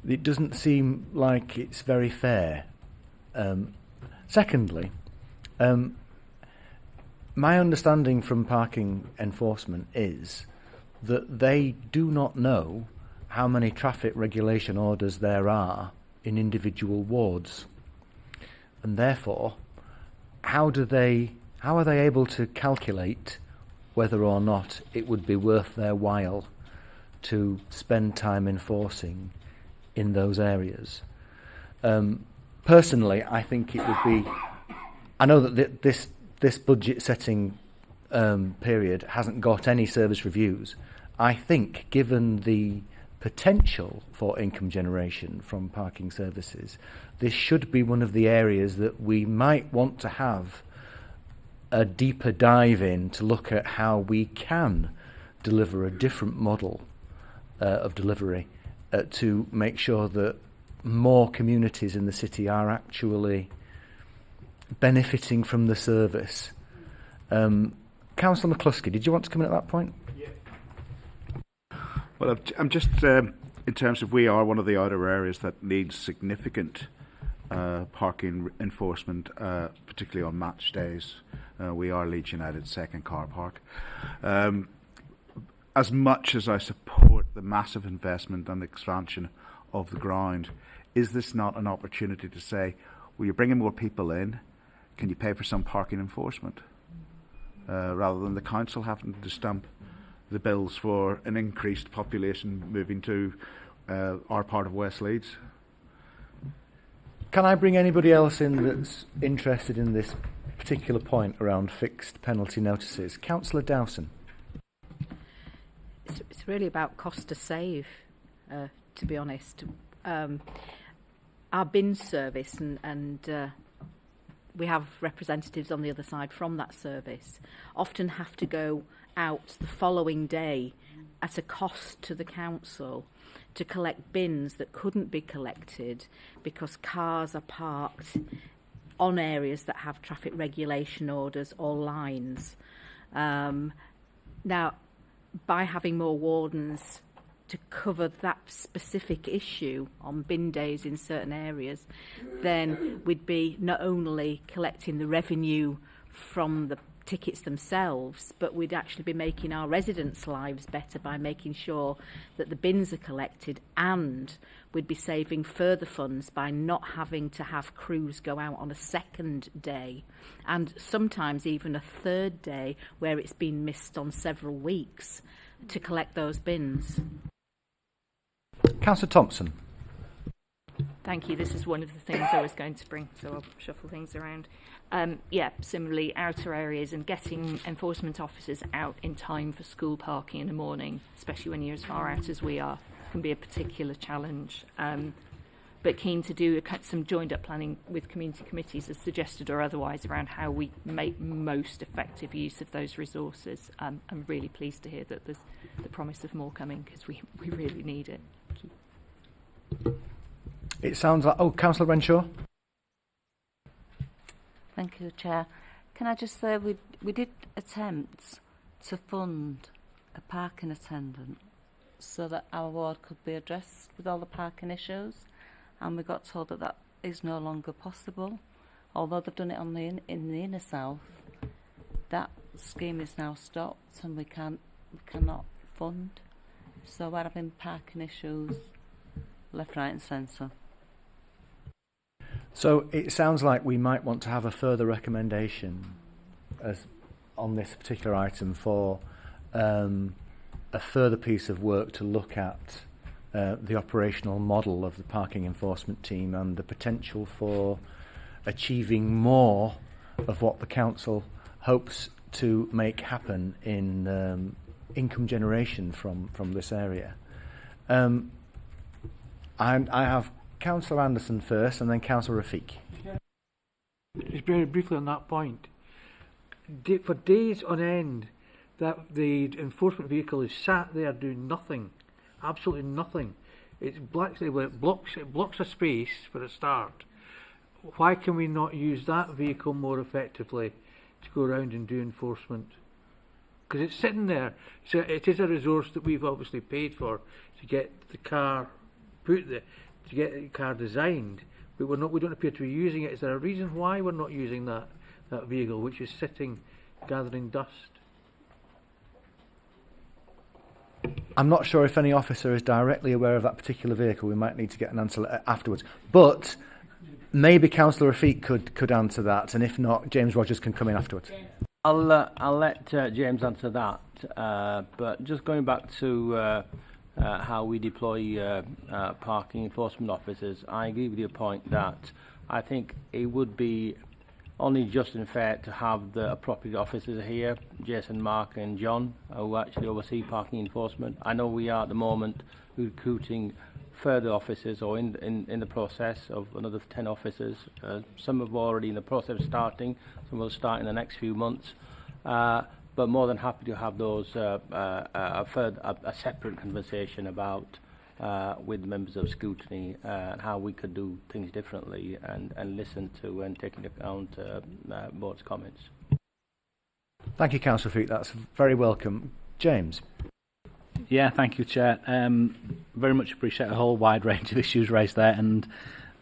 It doesn't seem like it's very fair. Secondly, my understanding from parking enforcement is that they do not know how many traffic regulation orders there are in individual wards, and therefore how are they able to calculate whether or not it would be worth their while to spend time enforcing in those areas? Personally, I think it would be... I know that this budget setting period hasn't got any service reviews. I think, given the potential for income generation from parking services, this should be one of the areas that we might want to have a deeper dive in to look at how we can deliver a different model of delivery to make sure that more communities in the city are actually benefiting from the service. Councillor McCluskey, did you want to come in at that point? Yeah. Well, I'm just, in terms of, we are one of the outer areas that needs significant parking enforcement, particularly on match days. We are Leeds United's second car park. As much as I support the massive investment and expansion of the ground, is this not an opportunity to say, well, you're bringing more people in, can you pay for some parking enforcement? Rather than the council having to stamp the bills for an increased population moving to our part of West Leeds. Can I bring anybody else in that's interested in this particular point around fixed penalty notices? Councillor Dowson. It's really about cost to save, to be honest. Our bin service, and we have representatives on the other side from that service, often have to go out the following day at a cost to the council to collect bins that couldn't be collected because cars are parked on areas that have traffic regulation orders or lines. Now, by having more wardens to cover that specific issue on bin days in certain areas, then we'd be not only collecting the revenue from the tickets themselves, but we'd actually be making our residents' lives better by making sure that the bins are collected, and we'd be saving further funds by not having to have crews go out on a second day, and sometimes even a third day where it's been missed on several weeks to collect those bins. Councillor Thompson. Thank you. This is one of the things I was going to bring, so I'll shuffle things around. Similarly, outer areas and getting enforcement officers out in time for school parking in the morning, especially when you're as far out as we are, can be a particular challenge. But keen to do some joined-up planning with community committees, as suggested or otherwise, around how we make most effective use of those resources. I'm really pleased to hear that there's the promise of more coming, because we really need it. Thank you. It sounds like... Oh, Councillor Renshaw. Thank you, Chair. Can I just say we did attempt to fund a parking attendant so that our ward could be addressed with all the parking issues, and we got told that that is no longer possible. Although they've done it on in the inner south, that scheme is now stopped, and we cannot fund. So we're having parking issues left, right, and centre. So it sounds like we might want to have a further recommendation as on this particular item for a further piece of work to look at the operational model of the parking enforcement team and the potential for achieving more of what the council hopes to make happen in income generation from this area. I have Councillor Anderson first, and then Councillor Rafiq. Just very briefly on that point. For days on end, that the enforcement vehicle is sat there doing nothing, absolutely nothing. It blocks a space for a start. Why can we not use that vehicle more effectively to go around and do enforcement? Because it's sitting there. So it is a resource that we've obviously paid for to get the car to get the car designed, but we don't appear to be using it. Is there a reason why we're not using that vehicle, which is sitting gathering dust? I'm not sure if any officer is directly aware of that particular vehicle. We might need to get an answer afterwards. But maybe Councillor Rafiq could answer that, and if not, James Rogers can come in afterwards. I'll let James answer that. But just going back to how we deploy parking enforcement officers, I agree with your point that I think it would be only just and fair to have the appropriate officers here, Jason, Mark and John, who actually oversee parking enforcement. I know we are at the moment recruiting further officers, or in the process of another 10 officers. Some are already in the process of starting, some will start in the next few months. But more than happy to have those a separate conversation about with members of scrutiny and how we could do things differently, and listen to and take into account board's comments. Thank you, Councillor Rafiq. That's very welcome. James. Yeah, thank you, Chair. Very much appreciate a whole wide range of issues raised there, and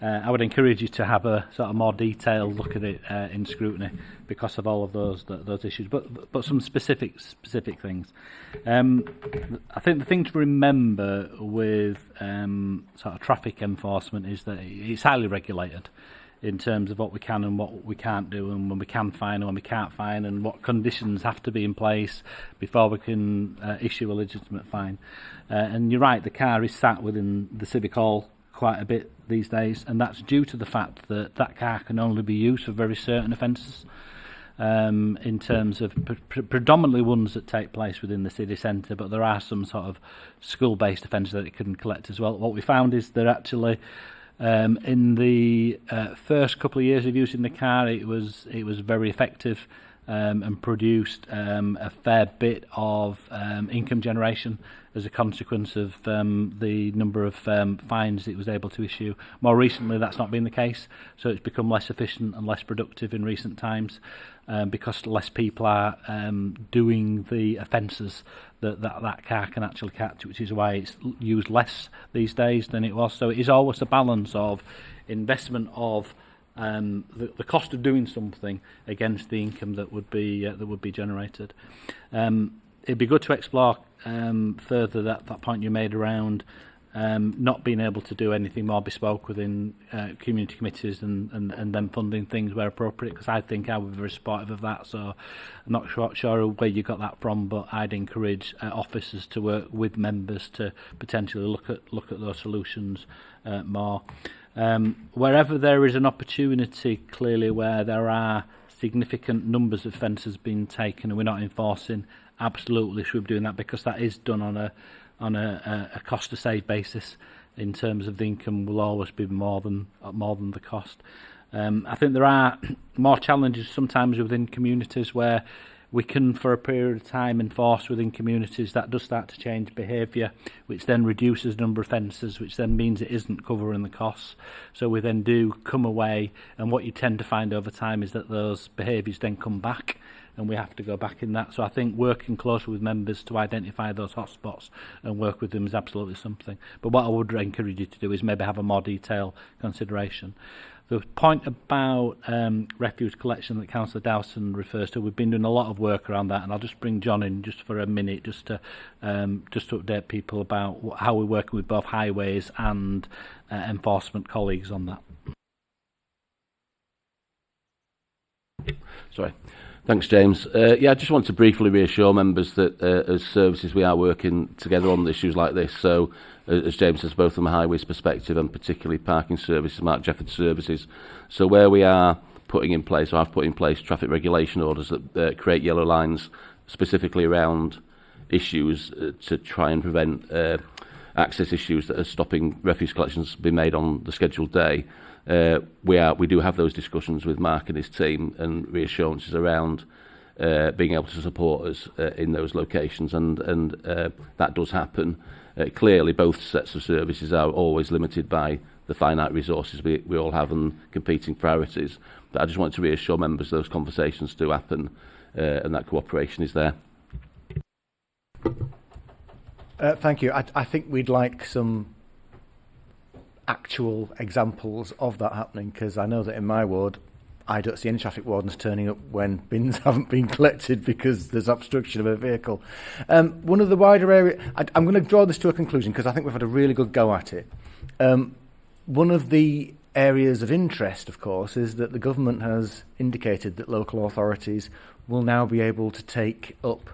I would encourage you to have a sort of more detailed look at it in scrutiny because of all of those issues, but some specific things. I think the thing to remember with sort of traffic enforcement is that it's highly regulated in terms of what we can and what we can't do, and when we can fine and when we can't fine, and what conditions have to be in place before we can issue a legitimate fine. And you're right, the car is sat within the Civic Hall quite a bit these days, and that's due to the fact that that car can only be used for very certain offences. in terms of predominantly ones that take place within the city centre, but there are some sort of school-based offences that it can collect as well. What we found is that actually in the first couple of years of using the car, it was very effective and produced a fair bit of income generation as a consequence of the number of fines it was able to issue. More recently, that's not been the case, so it's become less efficient and less productive in recent times because less people are doing the offences that car can actually catch, which is why it's used less these days than it was. So it is always a balance of investment of the cost of doing something against the income that would be generated. It'd be good to explore further that point you made around not being able to do anything more bespoke within community committees and then funding things where appropriate, because I think I would be very supportive of that. So I'm not sure where you got that from, but I'd encourage officers to work with members to potentially look at those solutions more. Wherever there is an opportunity, clearly where there are significant numbers of offences being taken and we're not enforcing, absolutely should be doing that, because that is done on a cost to save basis. In terms of the income, will always be more than the cost. I think there are more challenges sometimes within communities where we can, for a period of time, enforce within communities. That does start to change behaviour, which then reduces the number of offences, which then means it isn't covering the costs. So we then do come away, and what you tend to find over time is that those behaviours then come back, and we have to go back in that. So I think working closely with members to identify those hotspots and work with them is absolutely something. But what I would encourage you to do is maybe have a more detailed consideration. The point about refuse collection that Councillor Dowson refers to, we've been doing a lot of work around that, and I'll just bring John in just for a minute just to update people about how we're working with both highways and enforcement colleagues on that. Sorry. Thanks, James. I just want to briefly reassure members that as services we are working together on issues like this. So, as James says, both from a highways perspective and particularly parking services, Mark Jefford services. So where we are putting in place, or have put in place, traffic regulation orders that create yellow lines specifically around issues to try and prevent access issues that are stopping refuse collections being made on the scheduled day. We do have those discussions with Mark and his team, and reassurances around being able to support us in those locations, and that does happen. Clearly, both sets of services are always limited by the finite resources we all have and competing priorities. But I just want to reassure members those conversations do happen and that cooperation is there. Thank you. I think we'd like some actual examples of that happening, because I know that in my ward I don't see any traffic wardens turning up when bins haven't been collected because there's obstruction of a vehicle. One of the wider areas, I'm going to draw this to a conclusion because I think we've had a really good go at it. One of the areas of interest, of course, is that the government has indicated that local authorities will now be able to take up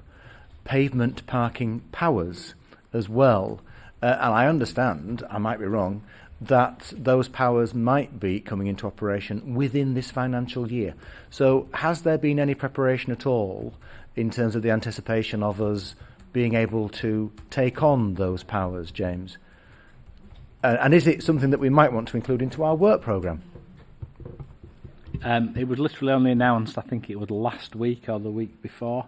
pavement parking powers as well. And I understand, I might be wrong, that those powers might be coming into operation within this financial year. So has there been any preparation at all in terms of the anticipation of us being able to take on those powers, James? And is it something that we might want to include into our work programme? It was literally only announced, I think it was last week or the week before.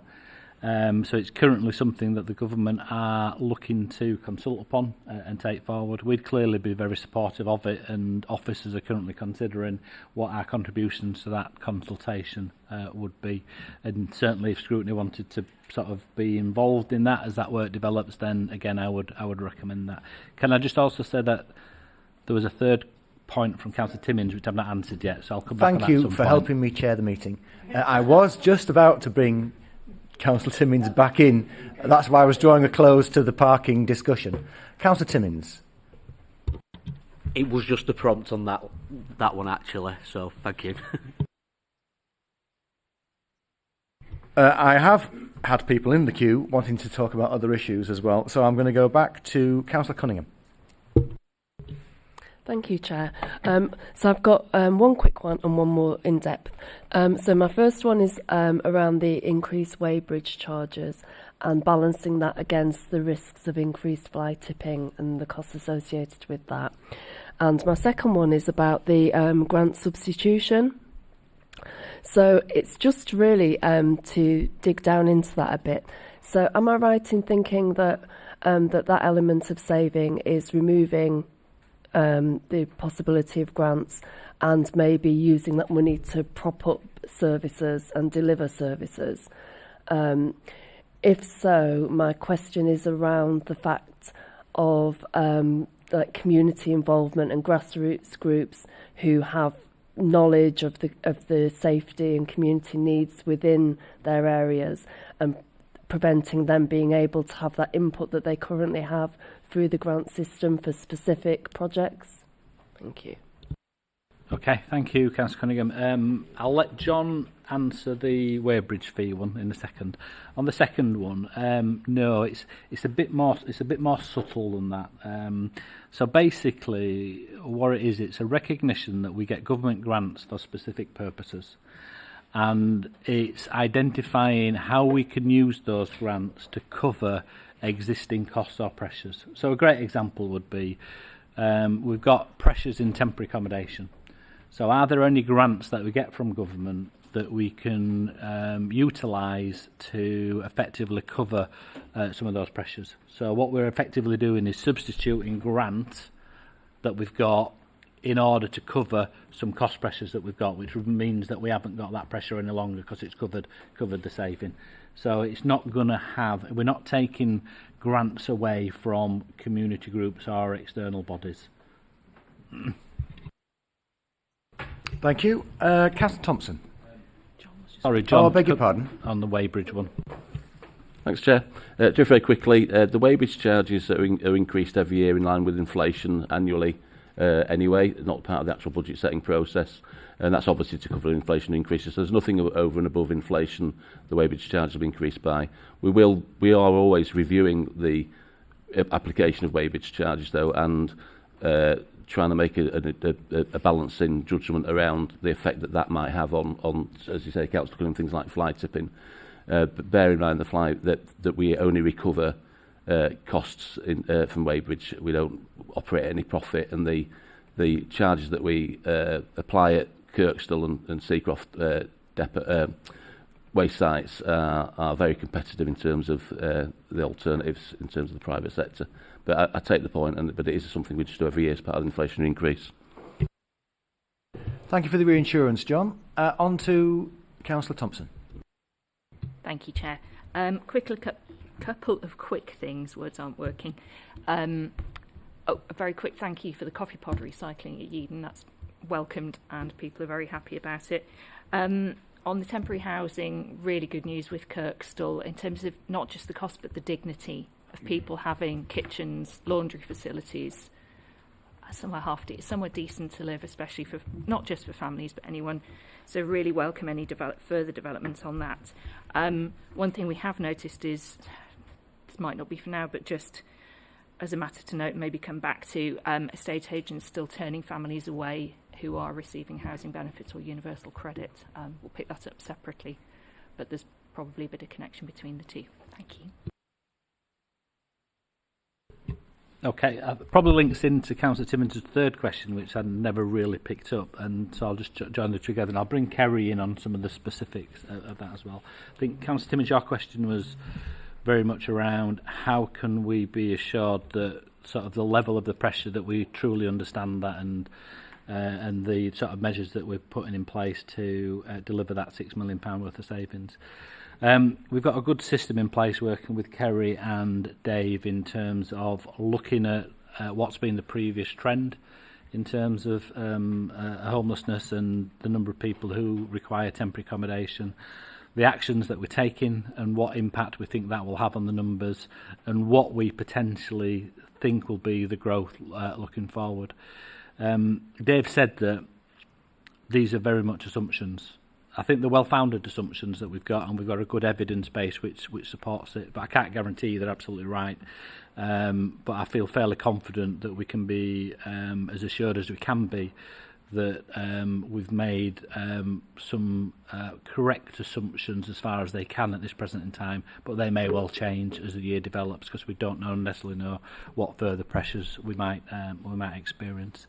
So it's currently something that the government are looking to consult upon and take forward. We'd clearly be very supportive of it, and officers are currently considering what our contributions to that consultation would be. And certainly if scrutiny wanted to sort of be involved in that as that work develops, then again I would recommend that. Can I just also say that there was a third point from Councillor Timmins which I've not answered yet, so I'll come back on that. Thank you for helping me chair the meeting. I was just about to bring Councillor Timmins back in. That's why I was drawing a close to the parking discussion. Councillor Timmins. It was just a prompt on that one actually, so thank you. I have had people in the queue wanting to talk about other issues as well, so I'm going to go back to Councillor Cunningham. Thank you, Chair. So I've got one quick one and one more in-depth. So my first one is around the increased weighbridge charges and balancing that against the risks of increased fly tipping and the costs associated with that. And my second one is about the grant substitution. So it's just really to dig down into that a bit. So am I right in thinking that that element of saving is removing the possibility of grants and maybe using that money to prop up services and deliver services? If so, my question is around the fact of like community involvement and grassroots groups who have knowledge of the safety and community needs within their areas, and preventing them being able to have that input that they currently have through the grant system for specific projects. Thank you. Okay, thank you, Councillor Cunningham. I'll let John answer the weighbridge fee one in a second. On the second one, no, it's a bit more subtle than that. So basically, what it is, it's a recognition that we get government grants for specific purposes, and it's identifying how we can use those grants to cover existing costs or pressures. So a great example would be we've got pressures in temporary accommodation. So are there any grants that we get from government that we can utilise to effectively cover some of those pressures? So what we're effectively doing is substituting grant that we've got in order to cover some cost pressures that we've got, which means that we haven't got that pressure any longer because it's covered the saving. So it's not going to have, we're not taking grants away from community groups or external bodies. Thank you. Councillor Thompson. Sorry, John. Oh, I beg your pardon. On the weighbridge one. Thanks, Chair. Just very quickly, the weighbridge charges are increased every year in line with inflation annually anyway, not part of the actual budget setting process. And that's obviously to cover inflation increases. So there's nothing over and above inflation the weighbridge charges will be increased by. We are always reviewing the application of weighbridge charges, though, and trying to make a balancing judgment around the effect that might have on, as you say, Councillor Cunningham, things like fly tipping. But bear in mind that we only recover costs from weighbridge. We don't operate any profit, and the charges that we apply at Kirkstall and Seacroft waste sites are very competitive in terms of the alternatives in terms of the private sector. But I take the point, but it is something we just do every year as part of the inflationary increase. Thank you for the reassurance, John. On to Councillor Thompson. Thank you, Chair. Couple of quick things. Words aren't working. A very quick thank you for the coffee pod recycling at Yeadon. That's welcomed and people are very happy about it. On the temporary housing, really good news with Kirkstall in terms of not just the cost but the dignity of people having kitchens, laundry facilities, somewhere decent to live, especially for not just for families but anyone. So really welcome any further developments on that. One thing we have noticed is, this might not be for now, but just as a matter to note, maybe come back to estate agents still turning families away who are receiving housing benefits or universal credit. We'll pick that up separately, but there's probably a bit of connection between the two. Thank you. Okay, probably links into Councillor Timmins' third question, which I'd never really picked up, and so I'll just join the two together, and I'll bring Kerry in on some of the specifics of that as well. I think, Councillor Timmins, your question was very much around how can we be assured that sort of the level of the pressure that we truly understand that, and the sort of measures that we're putting in place to deliver that £6 million worth of savings. We've got a good system in place working with Kerry and Dave in terms of looking at what's been the previous trend in terms of homelessness and the number of people who require temporary accommodation, the actions that we're taking and what impact we think that will have on the numbers, and what we potentially think will be the growth looking forward. Dave said that these are very much assumptions, I think the well-founded assumptions that we've got, and we've got a good evidence base which supports it, but I can't guarantee you they're absolutely right. But I feel fairly confident that we can be as assured as we can be that we've made some correct assumptions as far as they can at this present in time, but they may well change as the year develops because we don't necessarily know what further pressures we might experience.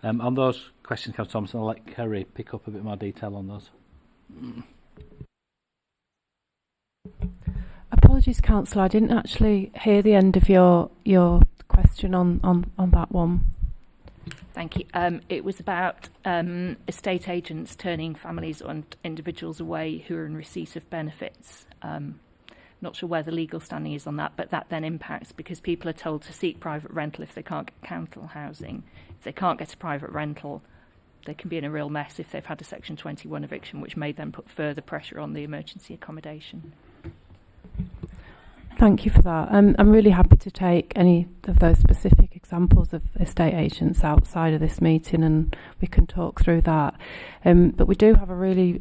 On those questions, Councillor Thompson, I'll let Kerry pick up a bit more detail on those. Apologies, Councillor, I didn't actually hear the end of your question on that one. Thank you. It was about estate agents turning families and individuals away who are in receipt of benefits. Not sure where the legal standing is on that, but that then impacts because people are told to seek private rental if they can't get council housing. If they can't get a private rental, they can be in a real mess if they've had a Section 21 eviction, which may then put further pressure on the emergency accommodation. Thank you for that. I'm really happy to take any of those specific examples of estate agents outside of this meeting, and we can talk through that. But we do have a really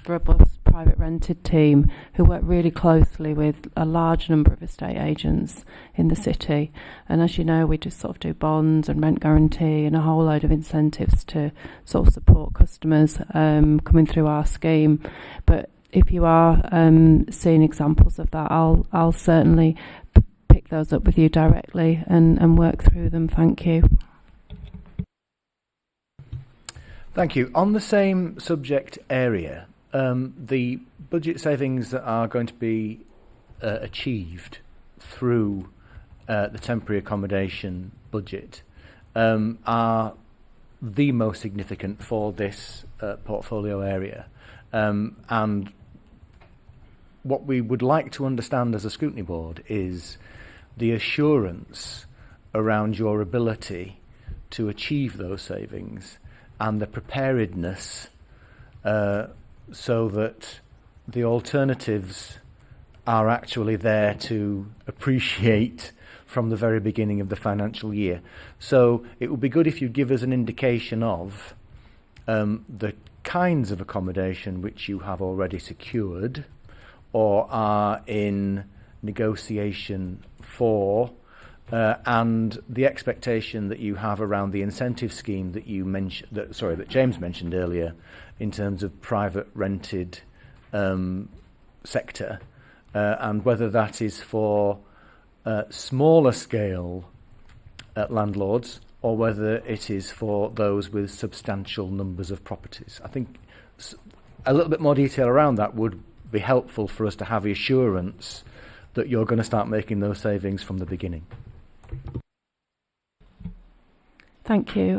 robust private rented team who work really closely with a large number of estate agents in the city. And as you know, we just sort of do bonds and rent guarantee and a whole load of incentives to sort of support customers coming through our scheme. But if you are seeing examples of that, I'll certainly pick those up with you directly and work through them. Thank you. Thank you. On the same subject area, the budget savings that are going to be achieved through the temporary accommodation budget are the most significant for this portfolio area. And what we would like to understand as a scrutiny board is the assurance around your ability to achieve those savings and the preparedness so that the alternatives are actually there to appreciate from the very beginning of the financial year. So it would be good if you give us an indication of the kinds of accommodation which you have already secured or are in negotiation for, and the expectation that you have around the incentive scheme that you mentioned, that James mentioned earlier, in terms of private rented sector, and whether that is for smaller scale landlords or whether it is for those with substantial numbers of properties. I think a little bit more detail around that would be helpful for us to have the assurance that you're going to start making those savings from the beginning. Thank you,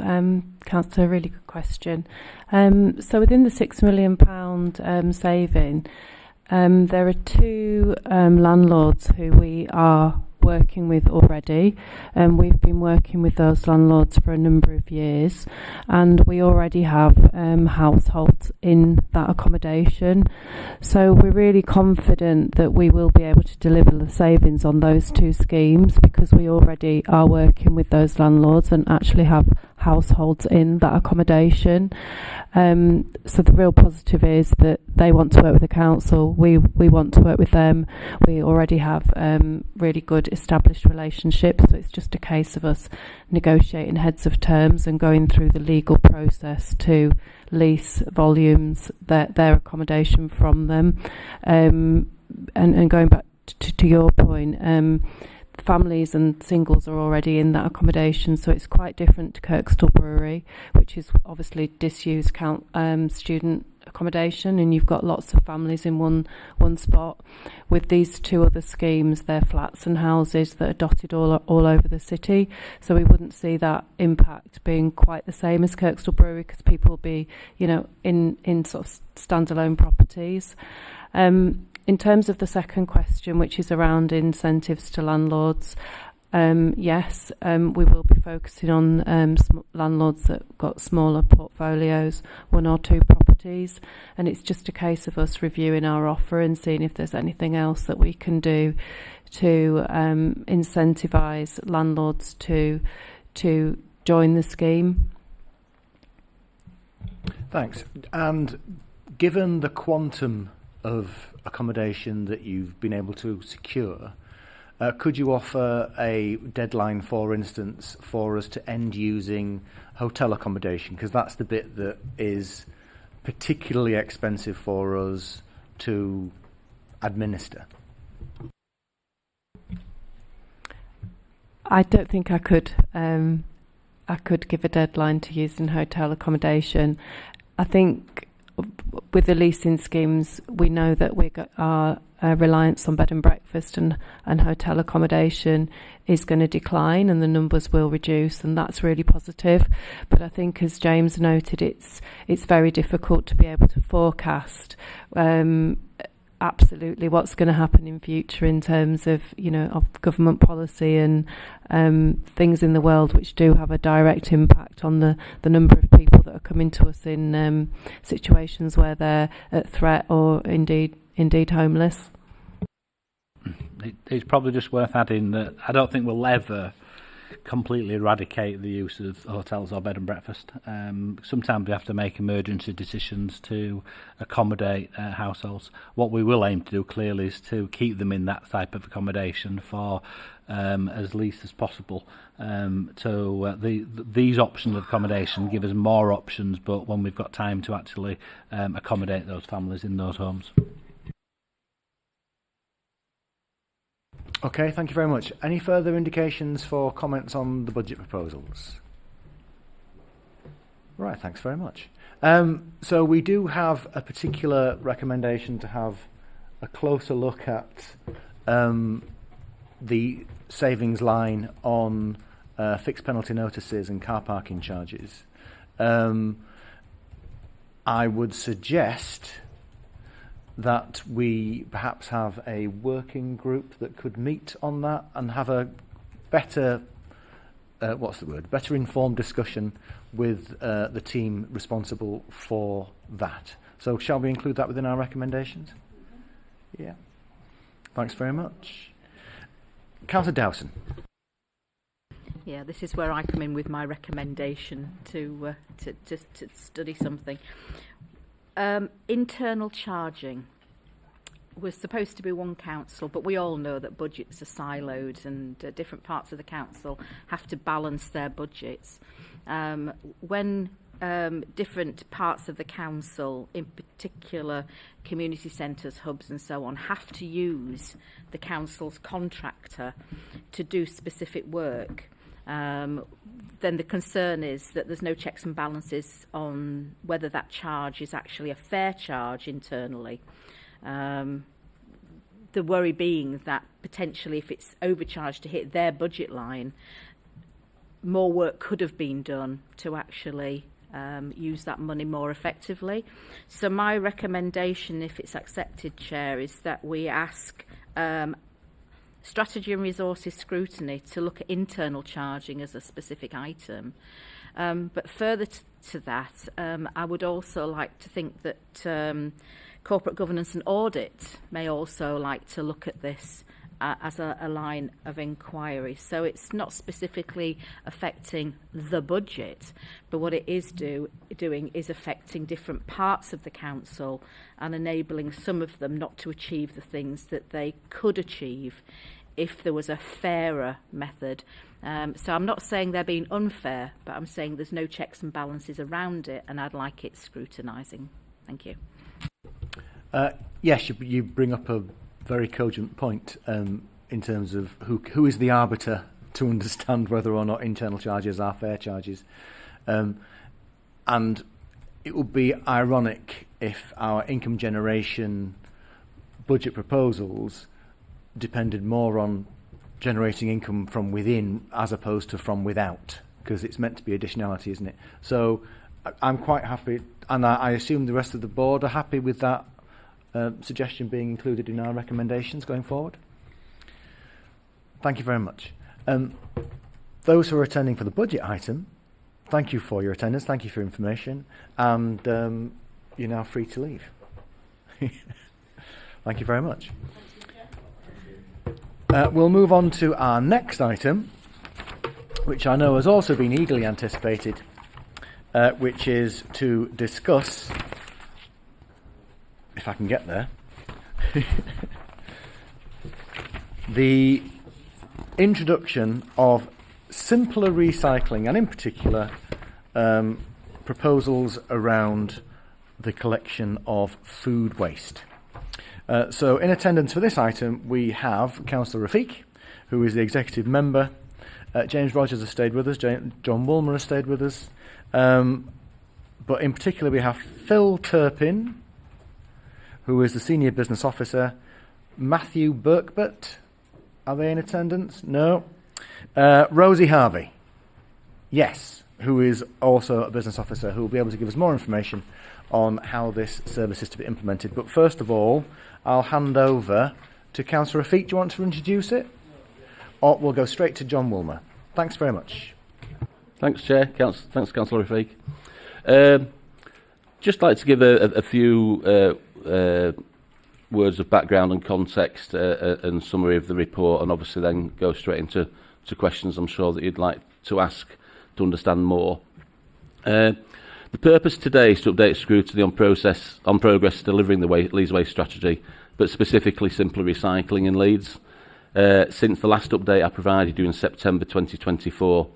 Councillor. Really good question. So within the £6 million saving, there are two landlords who we are working with already, and we've been working with those landlords for a number of years, and we already have households in that accommodation. So we're really confident that we will be able to deliver the savings on those two schemes because we already are working with those landlords and actually have households in that accommodation. So the real positive is that they want to work with the council, we want to work with them. We already have really good established relationships, so it's just a case of us negotiating heads of terms and going through the legal process to lease volumes, their accommodation from them. And going back to your point, families and singles are already in that accommodation, so it's quite different to Kirkstall Brewery, which is obviously disused student accommodation, and you've got lots of families in one spot. With these two other schemes, they're flats and houses that are dotted all over the city, so we wouldn't see that impact being quite the same as Kirkstall Brewery because people will be, in sort of standalone properties. In terms of the second question, which is around incentives to landlords, yes, we will be focusing on landlords that got smaller portfolios, one or two properties, and it's just a case of us reviewing our offer and seeing if there's anything else that we can do to incentivise landlords to join the scheme. Thanks. And given the quantum of accommodation that you've been able to secure, could you offer a deadline, for instance, for us to end using hotel accommodation? Because that's the bit that is particularly expensive for us to administer. I don't think I could. I could give a deadline to using hotel accommodation. I think with the leasing schemes, we know that our reliance on bed and breakfast and hotel accommodation is going to decline, and the numbers will reduce, and that's really positive. But I think, as James noted, it's very difficult to be able to forecast absolutely what's going to happen in future in terms of of government policy and things in the world which do have a direct impact on the number of people that are coming to us in situations where they're at threat or indeed homeless. It's probably just worth adding that I don't think we'll ever completely eradicate the use of hotels or bed and breakfast. Sometimes we have to make emergency decisions to accommodate households. What we will aim to do clearly is to keep them in that type of accommodation for as least as possible. These options of accommodation give us more options, but when we've got time to actually accommodate those families in those homes. Okay, thank you very much. Any further indications for comments on the budget proposals? Right, thanks very much. So we do have a particular recommendation to have a closer look at the savings line on fixed penalty notices and car parking charges. I would suggest that we perhaps have a working group that could meet on that and have a better, better informed discussion with the team responsible for that. So shall we include that within our recommendations? Yeah. Thanks very much. Councillor Dowson. Yeah, this is where I come in with my recommendation to study something. Internal charging. We're supposed to be one council, but we all know that budgets are siloed and different parts of the council have to balance their budgets. When different parts of the council, in particular community centres, hubs and so on, have to use the council's contractor to do specific work, then the concern is that there's no checks and balances on whether that charge is actually a fair charge internally. The worry being that potentially if it's overcharged to hit their budget line, more work could have been done to actually use that money more effectively. So my recommendation, if it's accepted, Chair, is that we ask Strategy and Resources Scrutiny to look at internal charging as a specific item. But further to that, I would also like to think that Corporate Governance and Audit may also like to look at this as a line of inquiry. So it's not specifically affecting the budget, but what it is doing is affecting different parts of the council and enabling some of them not to achieve the things that they could achieve if there was a fairer method. So I'm not saying they're being unfair, but I'm saying there's no checks and balances around it, and I'd like it scrutinising. Thank you. Yes, you bring up a very cogent point in terms of who is the arbiter to understand whether or not internal charges are fair charges. And it would be ironic if our income generation budget proposals depended more on generating income from within as opposed to from without, because it's meant to be additionality, isn't it? So I'm quite happy, and I assume the rest of the board are happy with that suggestion being included in our recommendations going forward. Thank you very much. Those who are attending for the budget item, thank you for your attendance, thank you for your information, and you're now free to leave. Thank you very much. We'll move on to our next item, which I know has also been eagerly anticipated, which is to discuss if I can get there. The introduction of simpler recycling, and in particular proposals around the collection of food waste. So in attendance for this item we have Councillor Rafiq, who is the executive member. James Rogers has stayed with us, John Woolmer has stayed with us, but in particular we have Phil Turpin, who is the senior business officer, Matthew Birkbert, are they in attendance? No. Rosie Harvey, yes, who is also a business officer, who will be able to give us more information on how this service is to be implemented. But first of all, I'll hand over to Councillor Rafiq. Do you want to introduce it? Or we'll go straight to John Woolmer. Thanks very much. Thanks, Chair. Thanks, Councillor Rafiq. Just like to give a few words of background and context and summary of the report, and obviously then go straight into questions I'm sure that you'd like to ask to understand more. The purpose today is to update scrutiny on progress delivering the Leeds Waste Strategy, but specifically simpler recycling in Leeds. Since the last update I provided you in September 2024.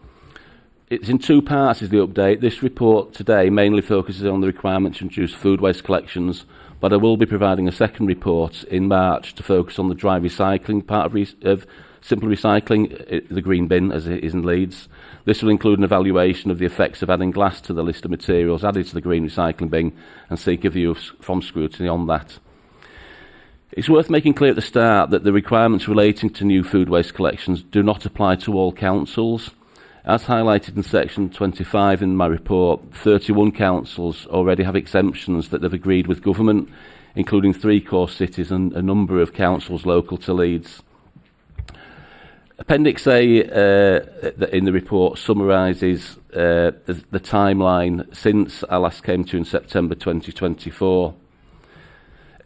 It's in two parts is the update. This report today mainly focuses on the requirement to introduce food waste collections, but I will be providing a second report in March to focus on the dry recycling part of simple recycling, the green bin as it is in Leeds. This will include an evaluation of the effects of adding glass to the list of materials added to the green recycling bin and seek a view from scrutiny on that. It's worth making clear at the start that the requirements relating to new food waste collections do not apply to all councils. As highlighted in section 25 in my report, 31 councils already have exemptions that they've agreed with government, including 3 core cities and a number of councils local to Leeds. Appendix A in the report summarises the timeline since I last came to in September 2024.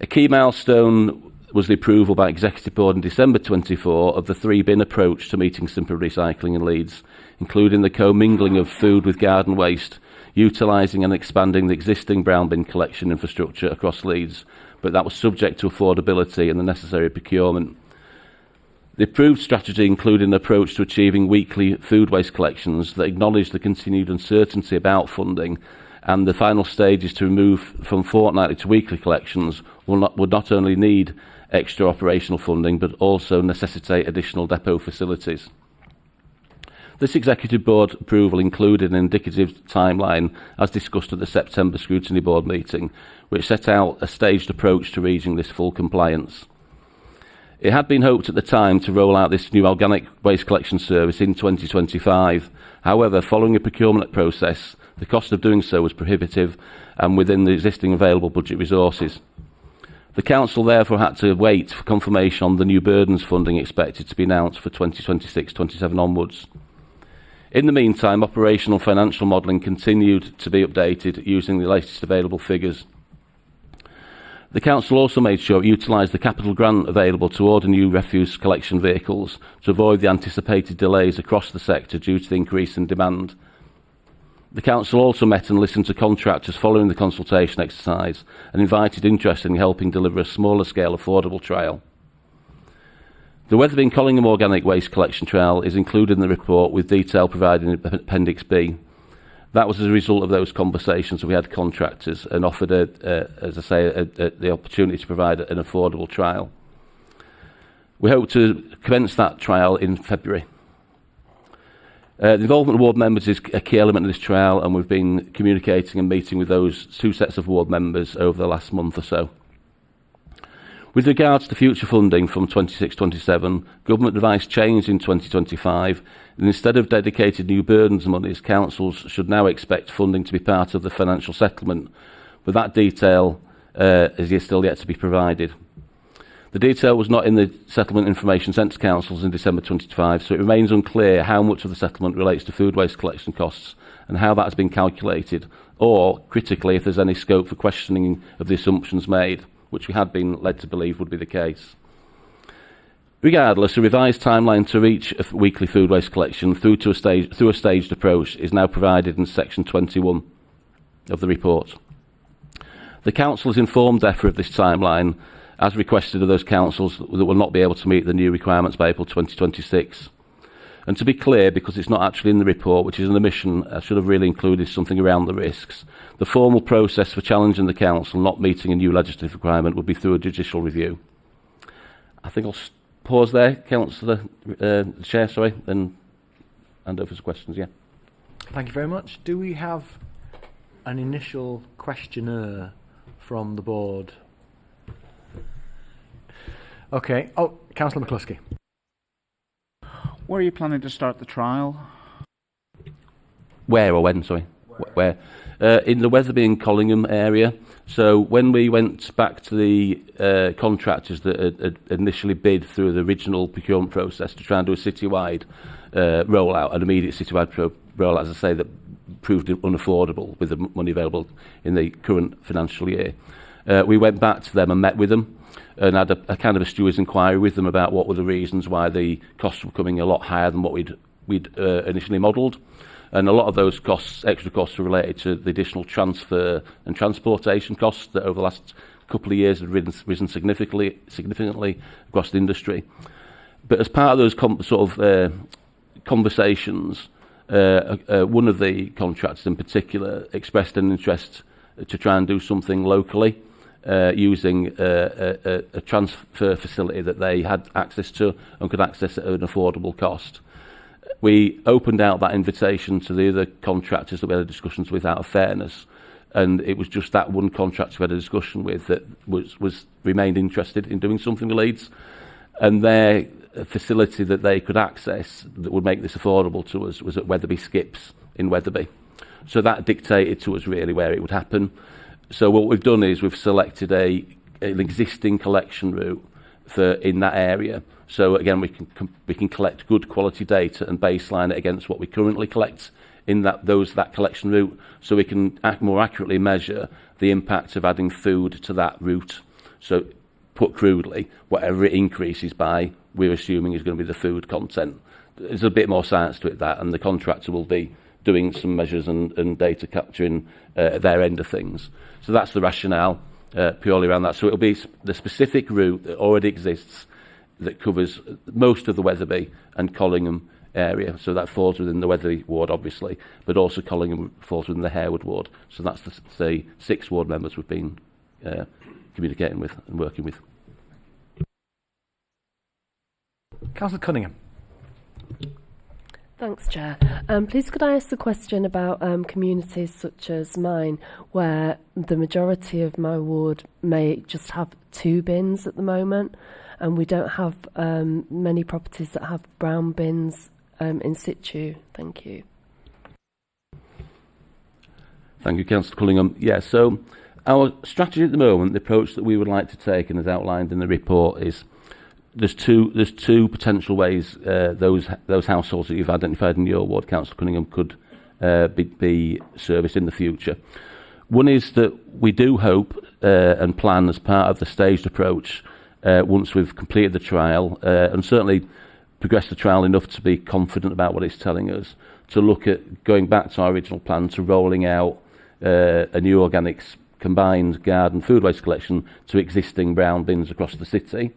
A key milestone was the approval by Executive Board in December 24 of the 3-bin approach to meeting simple recycling in Leeds, including the commingling of food with garden waste, utilising and expanding the existing brown bin collection infrastructure across Leeds, but that was subject to affordability and the necessary procurement. The approved strategy included an approach to achieving weekly food waste collections that acknowledged the continued uncertainty about funding, and the final stage is to move from fortnightly to weekly collections would not only need extra operational funding but also necessitate additional depot facilities. This Executive Board approval included an indicative timeline as discussed at the September Scrutiny Board meeting, which set out a staged approach to reaching this full compliance. It had been hoped at the time to roll out this new organic waste collection service in 2025. However, following a procurement process, the cost of doing so was prohibitive and within the existing available budget resources. The Council therefore had to wait for confirmation on the new burdens funding expected to be announced for 2026-27 onwards. In the meantime, operational financial modelling continued to be updated using the latest available figures. The Council also made sure it utilised the capital grant available to order new refuse collection vehicles to avoid the anticipated delays across the sector due to the increase in demand. The Council also met and listened to contractors following the consultation exercise and invited interest in helping deliver a smaller scale affordable trial. The Weatherby and Collingham organic waste collection trial is included in the report with detail provided in Appendix B. That was as a result of those conversations we had contractors and offered, as I say, the opportunity to provide an affordable trial. We hope to commence that trial in February. The involvement of ward members is a key element of this trial, and we've been communicating and meeting with those 2 sets of ward members over the last month or so. With regards to future funding from 26-27, government advice changed in 2025, and instead of dedicated new burdens monies, councils should now expect funding to be part of the financial settlement, but that detail is still yet to be provided. The detail was not in the settlement information sent to councils in December 2025, so it remains unclear how much of the settlement relates to food waste collection costs and how that has been calculated, or, critically, if there's any scope for questioning of the assumptions made, which we had been led to believe would be the case. Regardless, a revised timeline to reach a weekly food waste collection through a staged approach is now provided in section 21 of the report. The Council has informed DEFRA of this timeline, as requested of those councils that will not be able to meet the new requirements by April 2026. And to be clear, because it's not actually in the report, which is an omission, I should have really included something around the risks. The formal process for challenging the Council not meeting a new legislative requirement would be through a judicial review. I think I'll pause there, Councillor Chair, sorry, and hand over for questions, yeah. Thank you very much. Do we have an initial questionnaire from the board? Okay. Oh, Councillor McCluskey. Where are you planning to start the trial? Where or when, sorry? Where? In the Wetherby and Collingham area. So when we went back to the contractors that had initially bid through the original procurement process to try and do a citywide rollout, an immediate citywide rollout, as I say, that proved unaffordable with the money available in the current financial year, we went back to them and met with them and had a kind of a steward's inquiry with them about what were the reasons why the costs were coming a lot higher than what we'd initially modelled. And a lot of those costs, extra costs, were related to the additional transfer and transportation costs that over the last couple of years have risen significantly across the industry. But as part of those conversations, one of the contractors in particular expressed an interest to try and do something locally, using a transfer facility that they had access to and could access at an affordable cost. We opened out that invitation to the other contractors that we had discussions with out of fairness, and it was just that one contractor we had a discussion with that was remained interested in doing something with Leeds, and their facility that they could access that would make this affordable to us was at Wetherby Skips in Wetherby. So that dictated to us really where it would happen. So what we've done is we've selected an existing collection route in that area. So again, we can collect good quality data and baseline it against what we currently collect in that collection route, so we can more accurately measure the impact of adding food to that route. So put crudely, whatever it increases by, we're assuming is going to be the food content. There's a bit more science to it, that, and the contractor will be doing some measures and data capturing at their end of things. So that's the rationale purely around that. So it'll be the specific route that already exists that covers most of the Wetherby and Collingham area. So that falls within the Wetherby ward, obviously, but also Collingham falls within the Harewood ward. So that's the 6 ward members we've been communicating with and working with. Councillor Cunningham. Thanks, Chair. Please could I ask a question about communities such as mine, where the majority of my ward may just have 2 bins at the moment, and we don't have many properties that have brown bins in situ. Thank you. Thank you, Councillor Cullingham. Yeah, so our strategy at the moment, the approach that we would like to take and as outlined in the report, is there's two potential ways those households that you've identified in your ward, Councillor Cunningham, could be serviced in the future. One is that we do hope and plan as part of the staged approach, once we've completed the trial and certainly progressed the trial enough to be confident about what it's telling us, to look at going back to our original plan to rolling out a new organics combined garden food waste collection to existing brown bins across the city.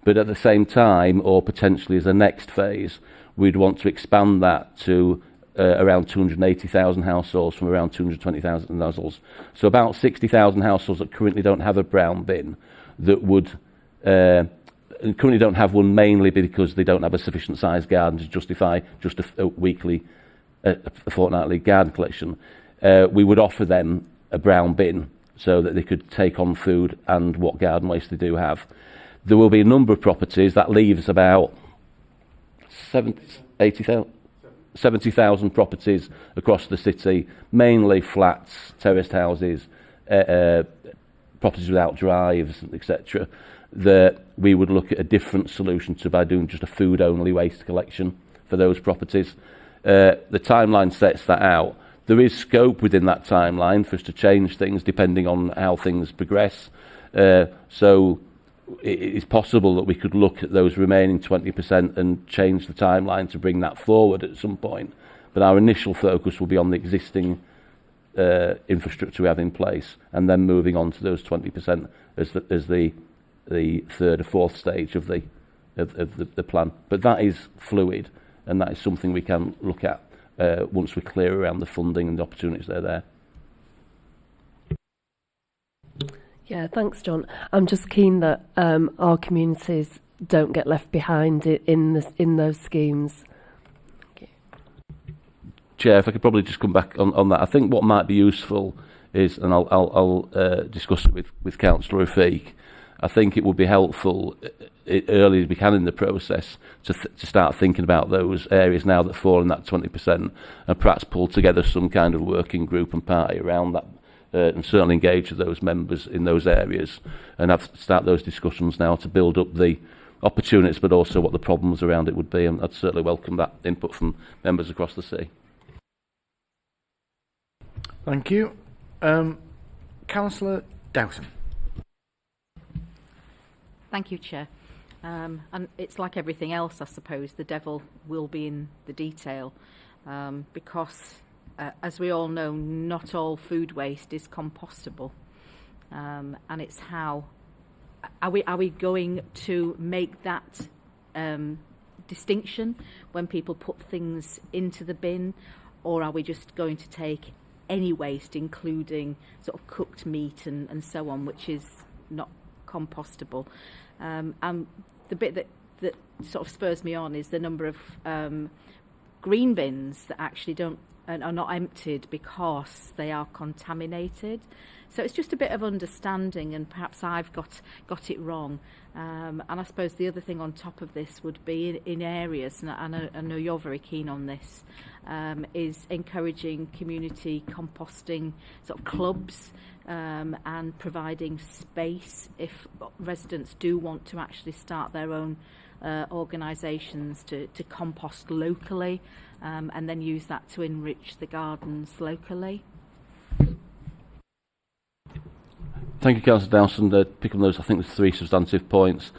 But at the same time, or potentially as a next phase, we'd want to expand that to around 280,000 households from around 220,000 households. So about 60,000 households that currently don't have a brown bin, that would currently don't have one, mainly because they don't have a sufficient size garden to justify just a weekly, a fortnightly garden collection. We would offer them a brown bin so that they could take on food and what garden waste they do have. There will be a number of properties that leaves about 70,000 properties across the city, mainly flats, terraced houses, properties without drives, etc. That we would look at a different solution to by doing just a food-only waste collection for those properties. The timeline sets that out. There is scope within that timeline for us to change things depending on how things progress. So it is possible that we could look at those remaining 20% and change the timeline to bring that forward at some point. But our initial focus will be on the existing infrastructure we have in place, and then moving on to those 20% as the third or fourth stage of the plan. But that is fluid, and that is something we can look at once we're clear around the funding and the opportunities that are there. Yeah, thanks, John. I'm just keen that our communities don't get left behind in those schemes. Chair, if I could probably just come back on that. I think what might be useful is, and I'll discuss it with Councillor Rafiq, I think it would be helpful early as we can in the process to start thinking about those areas now that fall in that 20%, and perhaps pull together some kind of working group and party around that, and certainly engage with those members in those areas, and start those discussions now to build up the opportunities, but also what the problems around it would be. And I'd certainly welcome that input from members across the sea. Thank you. Councillor Dowson. Thank you, Chair. And it's like everything else, I suppose. The devil will be in the detail, because, as we all know, not all food waste is compostable, and it's how are we going to make that distinction when people put things into the bin, or are we just going to take any waste, including sort of cooked meat and so on, which is not compostable? And the bit that sort of spurs me on is the number of green bins that actually are not emptied because they are contaminated. So it's just a bit of understanding, and perhaps I've got it wrong. And I suppose the other thing on top of this would be in areas, and I know you're very keen on this, is encouraging community composting sort of clubs, and providing space if residents do want to actually start their own organisations to compost locally, and then use that to enrich the gardens locally. Thank you, Councillor Dowson. Picking those, I think there's 3 substantive points.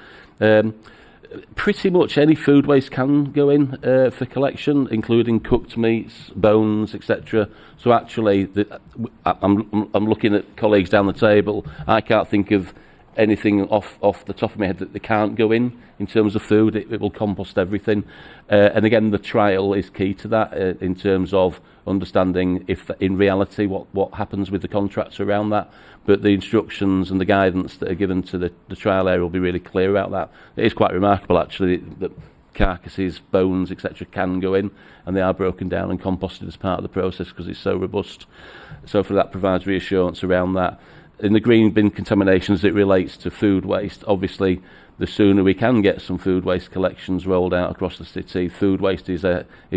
Pretty much any food waste can go in for collection, including cooked meats, bones, etc. So actually, I'm looking at colleagues down the table. I can't think of anything off the top of my head that they can't go in terms of food. It will compost everything. And again, the trial is key to that in terms of understanding if in reality what happens with the contracts around that. But the instructions and the guidance that are given to the trial area will be really clear about that. It is quite remarkable actually that carcasses, bones, etc. can go in, and they are broken down and composted as part of the process because it's so robust. So for that provides reassurance around that. In the green bin contamination as it relates to food waste, obviously the sooner we can get some food waste collections rolled out across the city. Food waste is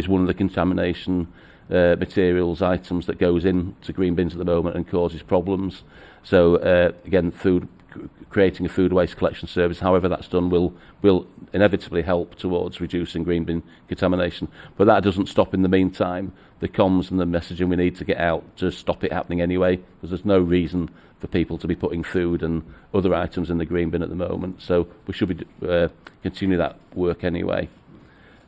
one of the contamination materials, items that goes into green bins at the moment and causes problems. So again, creating a food waste collection service, however that's done, will inevitably help towards reducing green bin contamination. But that doesn't stop in the meantime the comms and the messaging we need to get out to stop it happening anyway, because there's no reason for people to be putting food and other items in the green bin at the moment. So we should be continue that work anyway.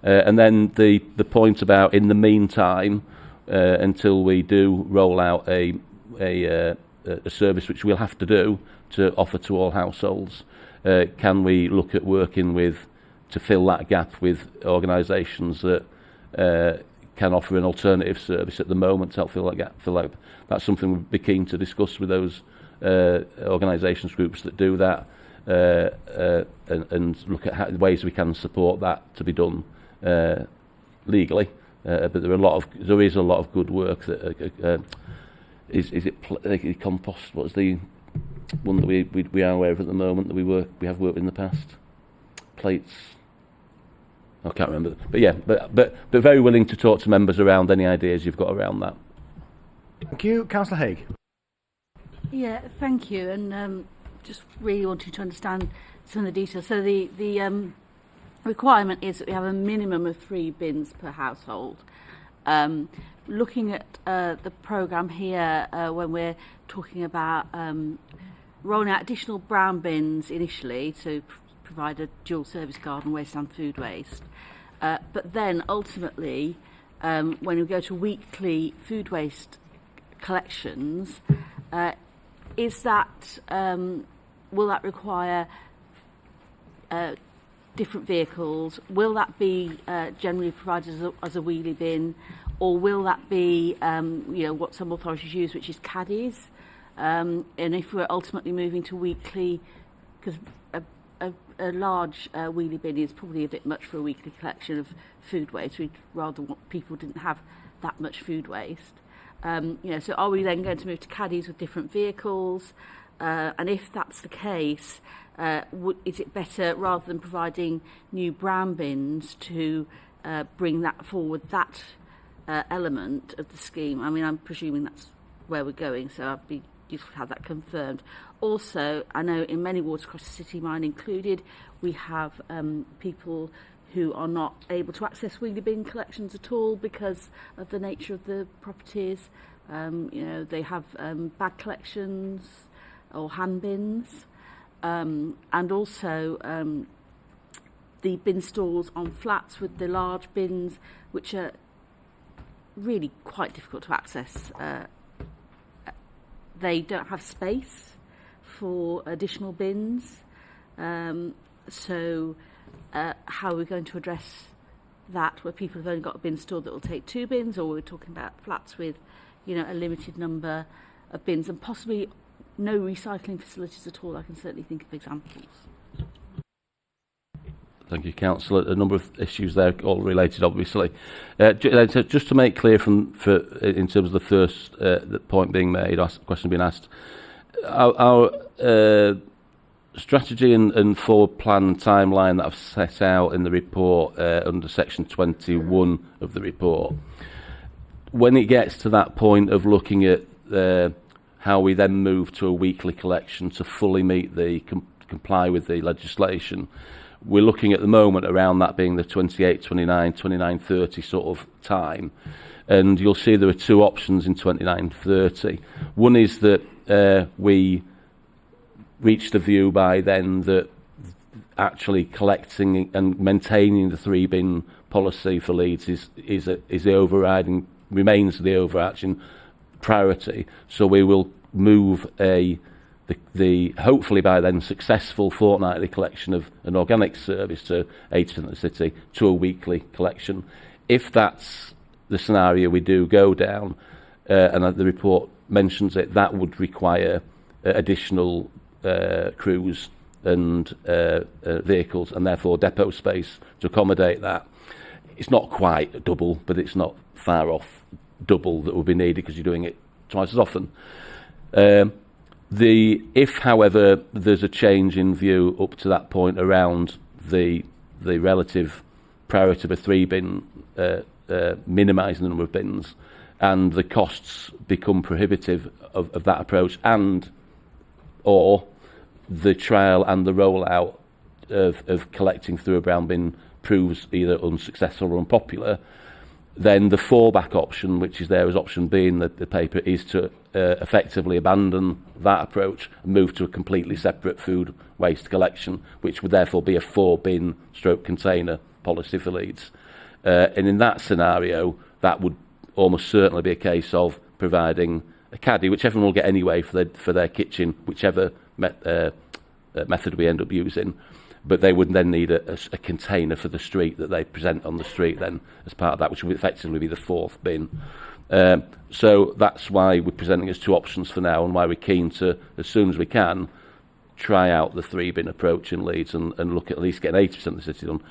And then the point about in the meantime, until we do roll out a service which we'll have to do to offer to all households, can we look at working to fill that gap with organisations that can offer an alternative service at the to help fill that gap? That's something we'd be keen to discuss with those organisations, groups that do that, and look at ways we can support that to be done legally. But there is a lot of good work that is it compost? What's the one that we are aware of at the moment that we have worked with in the past? Plates. I can't remember. But yeah, but very willing to talk to members around any ideas you've got around that. Thank you, Councillor Haigh. Yeah, thank you. And just really wanting to understand some of the details. So the requirement is that we have a minimum of 3 bins per household. Looking at the programme here, when we're talking about rolling out additional brown bins initially to provide a dual service garden waste and food waste, but then ultimately when we go to weekly food waste collections, is that will that require different vehicles? Will that be generally provided as a wheelie bin, or will that be what some authorities use, which is caddies? And if we're ultimately moving to weekly, because a large wheelie bin is probably a bit much for a weekly collection of food waste. We'd rather want people didn't have that much food waste. So are we then going to move to caddies with different vehicles? And if that's the case, is it better, rather than providing new brown bins, to bring that forward, that element of the scheme? I mean, I'm presuming that's where we're going, so I'd be useful to have that confirmed. Also, I know in many wards across the city, mine included, we have people who are not able to access wheelie bin collections at all because of the nature of the properties. They have bag collections or hand bins, and also the bin stalls on flats with the large bins, which are really quite difficult to access. They don't have space for additional bins, so how are we going to address that, where people have only got a bin store that will take 2 bins, or we're talking about flats with a limited number of bins, and possibly no recycling facilities at all? I can certainly think of examples. Thank you, Councillor. A number of issues there, all related, obviously. Just to make clear, in terms of the first the point being made, question being asked, our strategy and forward plan timeline that I've set out in the report under section 21 of the report, when it gets to that point of looking at how we then move to a weekly collection to fully meet comply with the legislation, we're looking at the moment around that being the 28, 29, 29, 30 sort of time. And you'll see there are 2 options in 29, 30. One is that we reach the view by then that actually collecting and maintaining the 3-bin policy for Leeds is the overriding, remains the overarching priority. So we will move the hopefully by then successful fortnightly collection of an organic service to 80% of the city to a weekly collection. If that's the scenario we do go down, and the report mentions it, that would require additional crews and vehicles, and therefore depot space to accommodate that. It's not quite double, but it's not far off double that will be needed, because you're doing it twice as often. If, however, there's a change in view up to that point around the relative priority of a 3-bin, minimising the number of bins, and the costs become prohibitive of that approach, or the trial and the rollout of collecting through a brown bin proves either unsuccessful or unpopular, then the fallback option, which is there as option B in the paper, is to effectively abandon that approach and move to a completely separate food waste collection, which would therefore be a 4-bin stroke container policy for Leeds. And in that scenario, that would almost certainly be a case of providing a caddy, which everyone will get anyway for their kitchen, whichever method we end up using. But they would then need a container for the street that they present on the street then as part of that, which would effectively be the 4th bin. So that's why we're presenting as 2 options for now, and why we're keen to, as soon as we can, try out the 3-bin approach in Leeds and look at least getting 80% of the city done.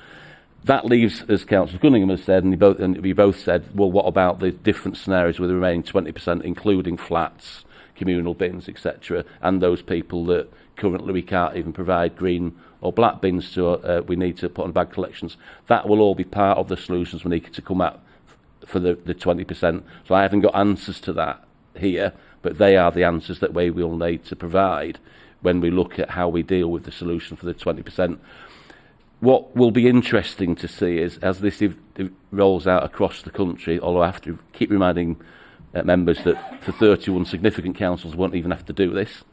That leaves, as Councillor Cunningham has said, and we both said, well, what about the different scenarios with the remaining 20%, including flats, communal bins, etc., and those people that currently we can't even provide green or black bins to, we need to put on bag collections. That will all be part of the solutions we need to come at for the 20%. So I haven't got answers to that here, but they are the answers that we will need to provide when we look at how we deal with the solution for the 20%. What will be interesting to see is, as this rolls out across the country, although I have to keep reminding members that for 31 significant councils won't even have to do this,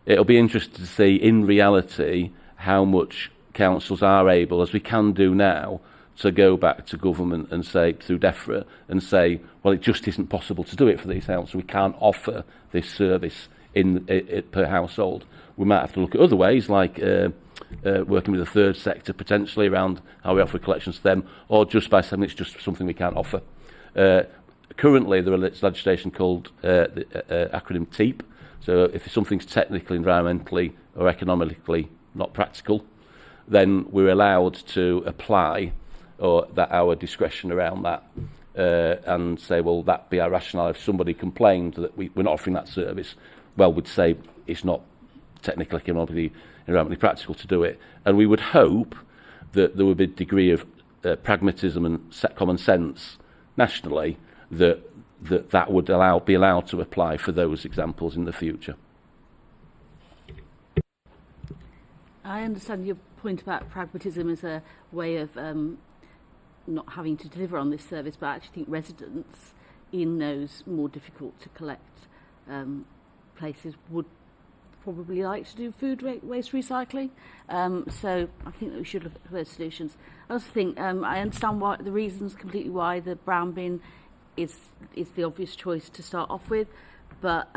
it'll be interesting to see in reality how much councils are able, as we can do now, to go back to government and say, through DEFRA, and say, well, it just isn't possible to do it for these houses. We can't offer this service per household. We might have to look at other ways, like working with the third sector potentially around how we offer collections to them, or just by saying it's just something we can't offer. Currently, there is legislation called the acronym TEEP. So if something's technically, environmentally, or economically not practical, then we're allowed to apply or that our discretion around that and say, well, that be our rationale. If somebody complained that we're not offering that service, well, we'd say it's not technically, economically, environmentally practical to do it. And we would hope that there would be a degree of pragmatism and common sense nationally that would be allowed to apply for those examples in the future. I understand your point about pragmatism as a way of not having to deliver on this service, but I actually think residents in those more difficult to collect places would probably like to do food waste recycling. So I think that we should look at those solutions. I also think I understand why the reasons completely why the brown bin is the obvious choice to start off with, but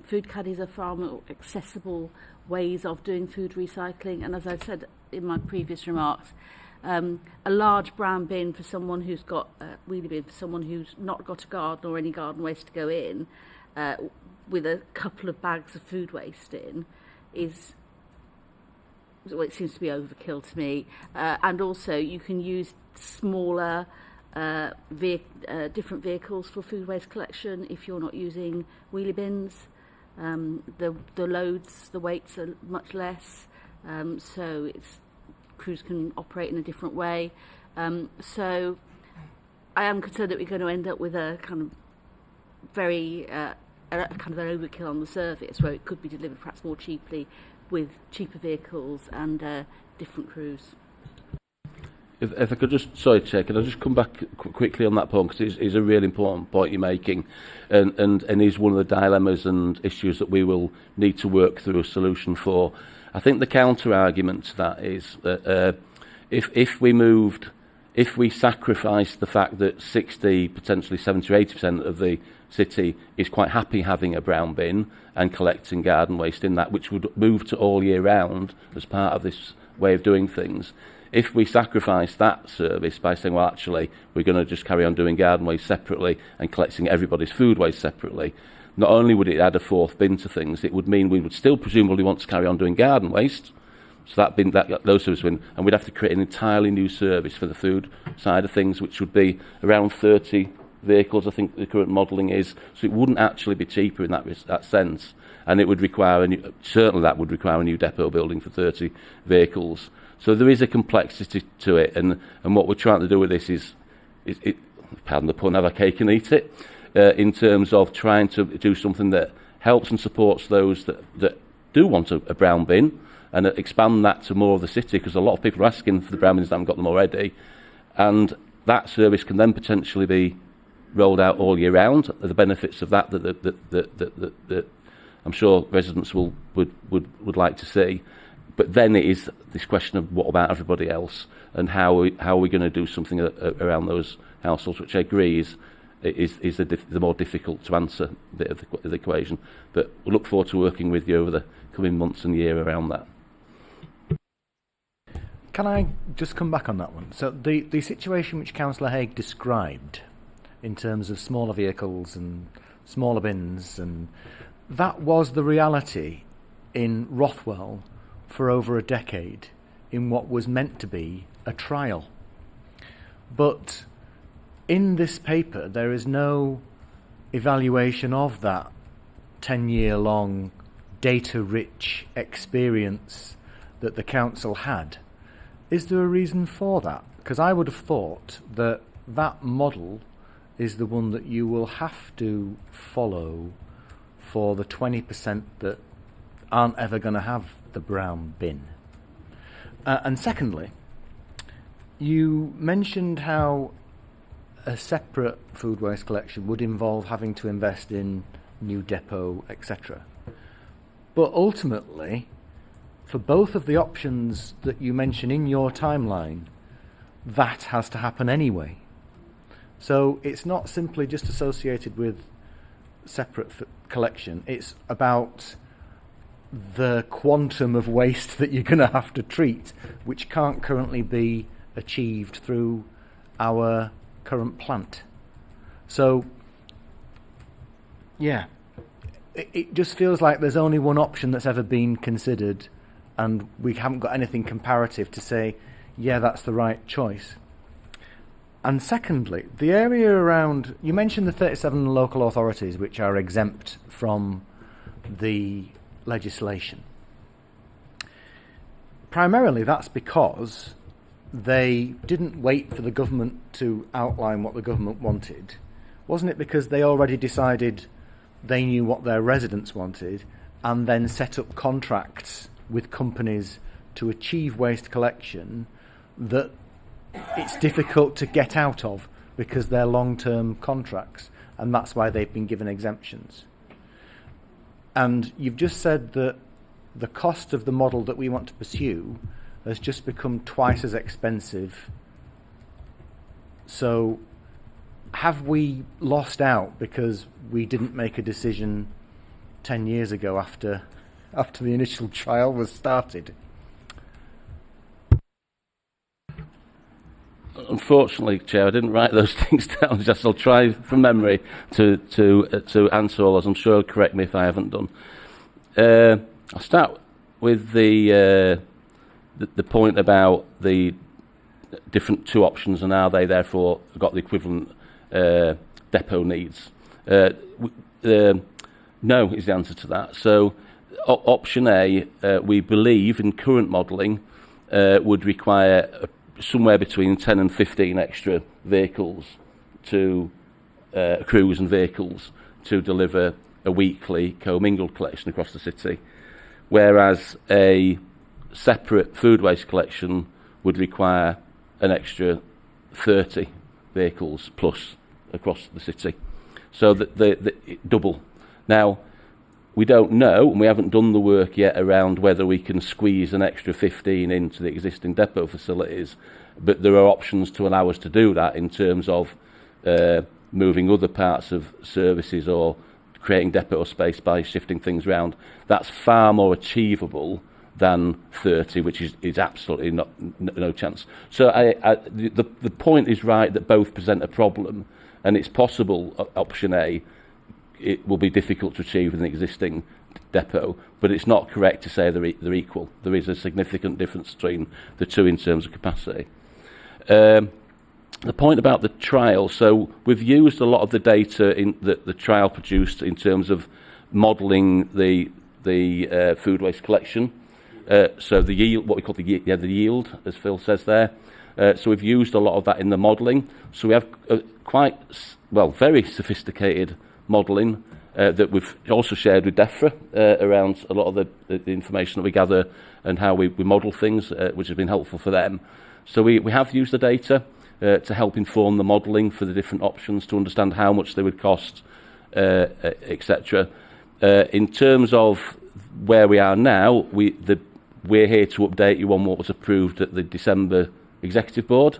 food caddies are far more accessible ways of doing food recycling. And as I said in my previous remarks, a large brown bin for someone who's got a wheelie bin for someone who's not got a garden or any garden waste to go in, with a couple of bags of food waste in, is, well, it seems to be overkill to me. And also you can use smaller different vehicles for food waste collection if you're not using wheelie bins. The loads, the weights are much less, so crews can operate in a different way. So I am concerned that we're going to end up with a kind of very kind of an overkill on the service, where it could be delivered perhaps more cheaply with cheaper vehicles and different crews. If I could just, sorry, Chair, can I just come back quickly on that point, because it's a really important point you're making, and is one of the dilemmas and issues that we will need to work through a solution for. I think the counter-argument to that is that if we sacrificed the fact that 60, potentially 70 or 80% of the city is quite happy having a brown bin and collecting garden waste in that, which would move to all year round as part of this way of doing things, if we sacrifice that service by saying, well, actually, we're going to just carry on doing garden waste separately and collecting everybody's food waste separately, not only would it add a fourth bin to things, it would mean we would still presumably want to carry on doing garden waste, so those services win, and we'd have to create an entirely new service for the food side of things, which would be around 30 vehicles, I think the current modelling is, so it wouldn't actually be cheaper in that sense, and it would require certainly that would require a new depot building for 30 vehicles. So there is a complexity to it, and what we're trying to do with this is pardon the pun, have a cake and eat it, in terms of trying to do something that helps and supports those that do want a brown bin, and expand that to more of the city, because a lot of people are asking for the brown bins that haven't got them already, and that service can then potentially be rolled out all year round. The benefits of that I'm sure residents would like to see. But then it is this question of what about everybody else, and how are we going to do something around those households, which I agree is the more difficult to answer bit of the equation. But we look forward to working with you over the coming months and year around that. Can I just come back on that one? So the situation which Councillor Haigh described in terms of smaller vehicles and smaller bins, and that was the reality in Rothwell for over a decade in what was meant to be a trial. But in this paper there is no evaluation of that 10-year-long data-rich experience that the council had. Is there a reason for that? Because I would have thought that that model is the one that you will have to follow for the 20% that aren't ever going to have the brown bin. And secondly, you mentioned how a separate food waste collection would involve having to invest in new depot, etc. But ultimately, for both of the options that you mention in your timeline, that has to happen anyway. So it's not simply just associated with separate collection, it's about the quantum of waste that you're going to have to treat, which can't currently be achieved through our current plant. So, yeah, it just feels like there's only one option that's ever been considered, and we haven't got anything comparative to say, yeah, that's the right choice. And secondly, the area around, you mentioned the 37 local authorities which are exempt from the legislation. Primarily that's because they didn't wait for the government to outline what the government wanted. Wasn't it because they already decided they knew what their residents wanted and then set up contracts with companies to achieve waste collection that it's difficult to get out of because they're long-term contracts, and that's why they've been given exemptions? And you've just said that the cost of the model that we want to pursue has just become twice as expensive. So have we lost out because we didn't make a decision 10 years ago after the initial trial was started? Unfortunately, Chair, I didn't write those things down. Just I'll try from memory to answer all, as I'm sure he'll correct me if I haven't done. I'll start with the point about the different two options and are they therefore got the equivalent depot needs. No is the answer to that. So option A, we believe in current modelling, would require somewhere between 10 and 15 extra vehicles to crews and vehicles to deliver a weekly co-mingled collection across the city, whereas a separate food waste collection would require an extra 30 vehicles plus across the city. So the double. Now, we don't know, and we haven't done the work yet around whether we can squeeze an extra 15 into the existing depot facilities, but there are options to allow us to do that in terms of moving other parts of services or creating depot space by shifting things around. That's far more achievable than 30, which is absolutely no chance. So the point is right that both present a problem, and it's possible, option A, it will be difficult to achieve with an existing depot, but it's not correct to say they're equal. There is a significant difference between the two in terms of capacity. The point about the trial, so we've used a lot of the data in that the trial produced in terms of modelling the food waste collection. So the yield, what we call the yield, as Phil says there. So we've used a lot of that in the modelling. So we have very sophisticated modelling that we've also shared with DEFRA around a lot of the information that we gather and how we model things, which has been helpful for them. So we have used the data to help inform the modelling for the different options to understand how much they would cost, etc. In terms of where we are now, we're here to update you on what was approved at the December Executive Board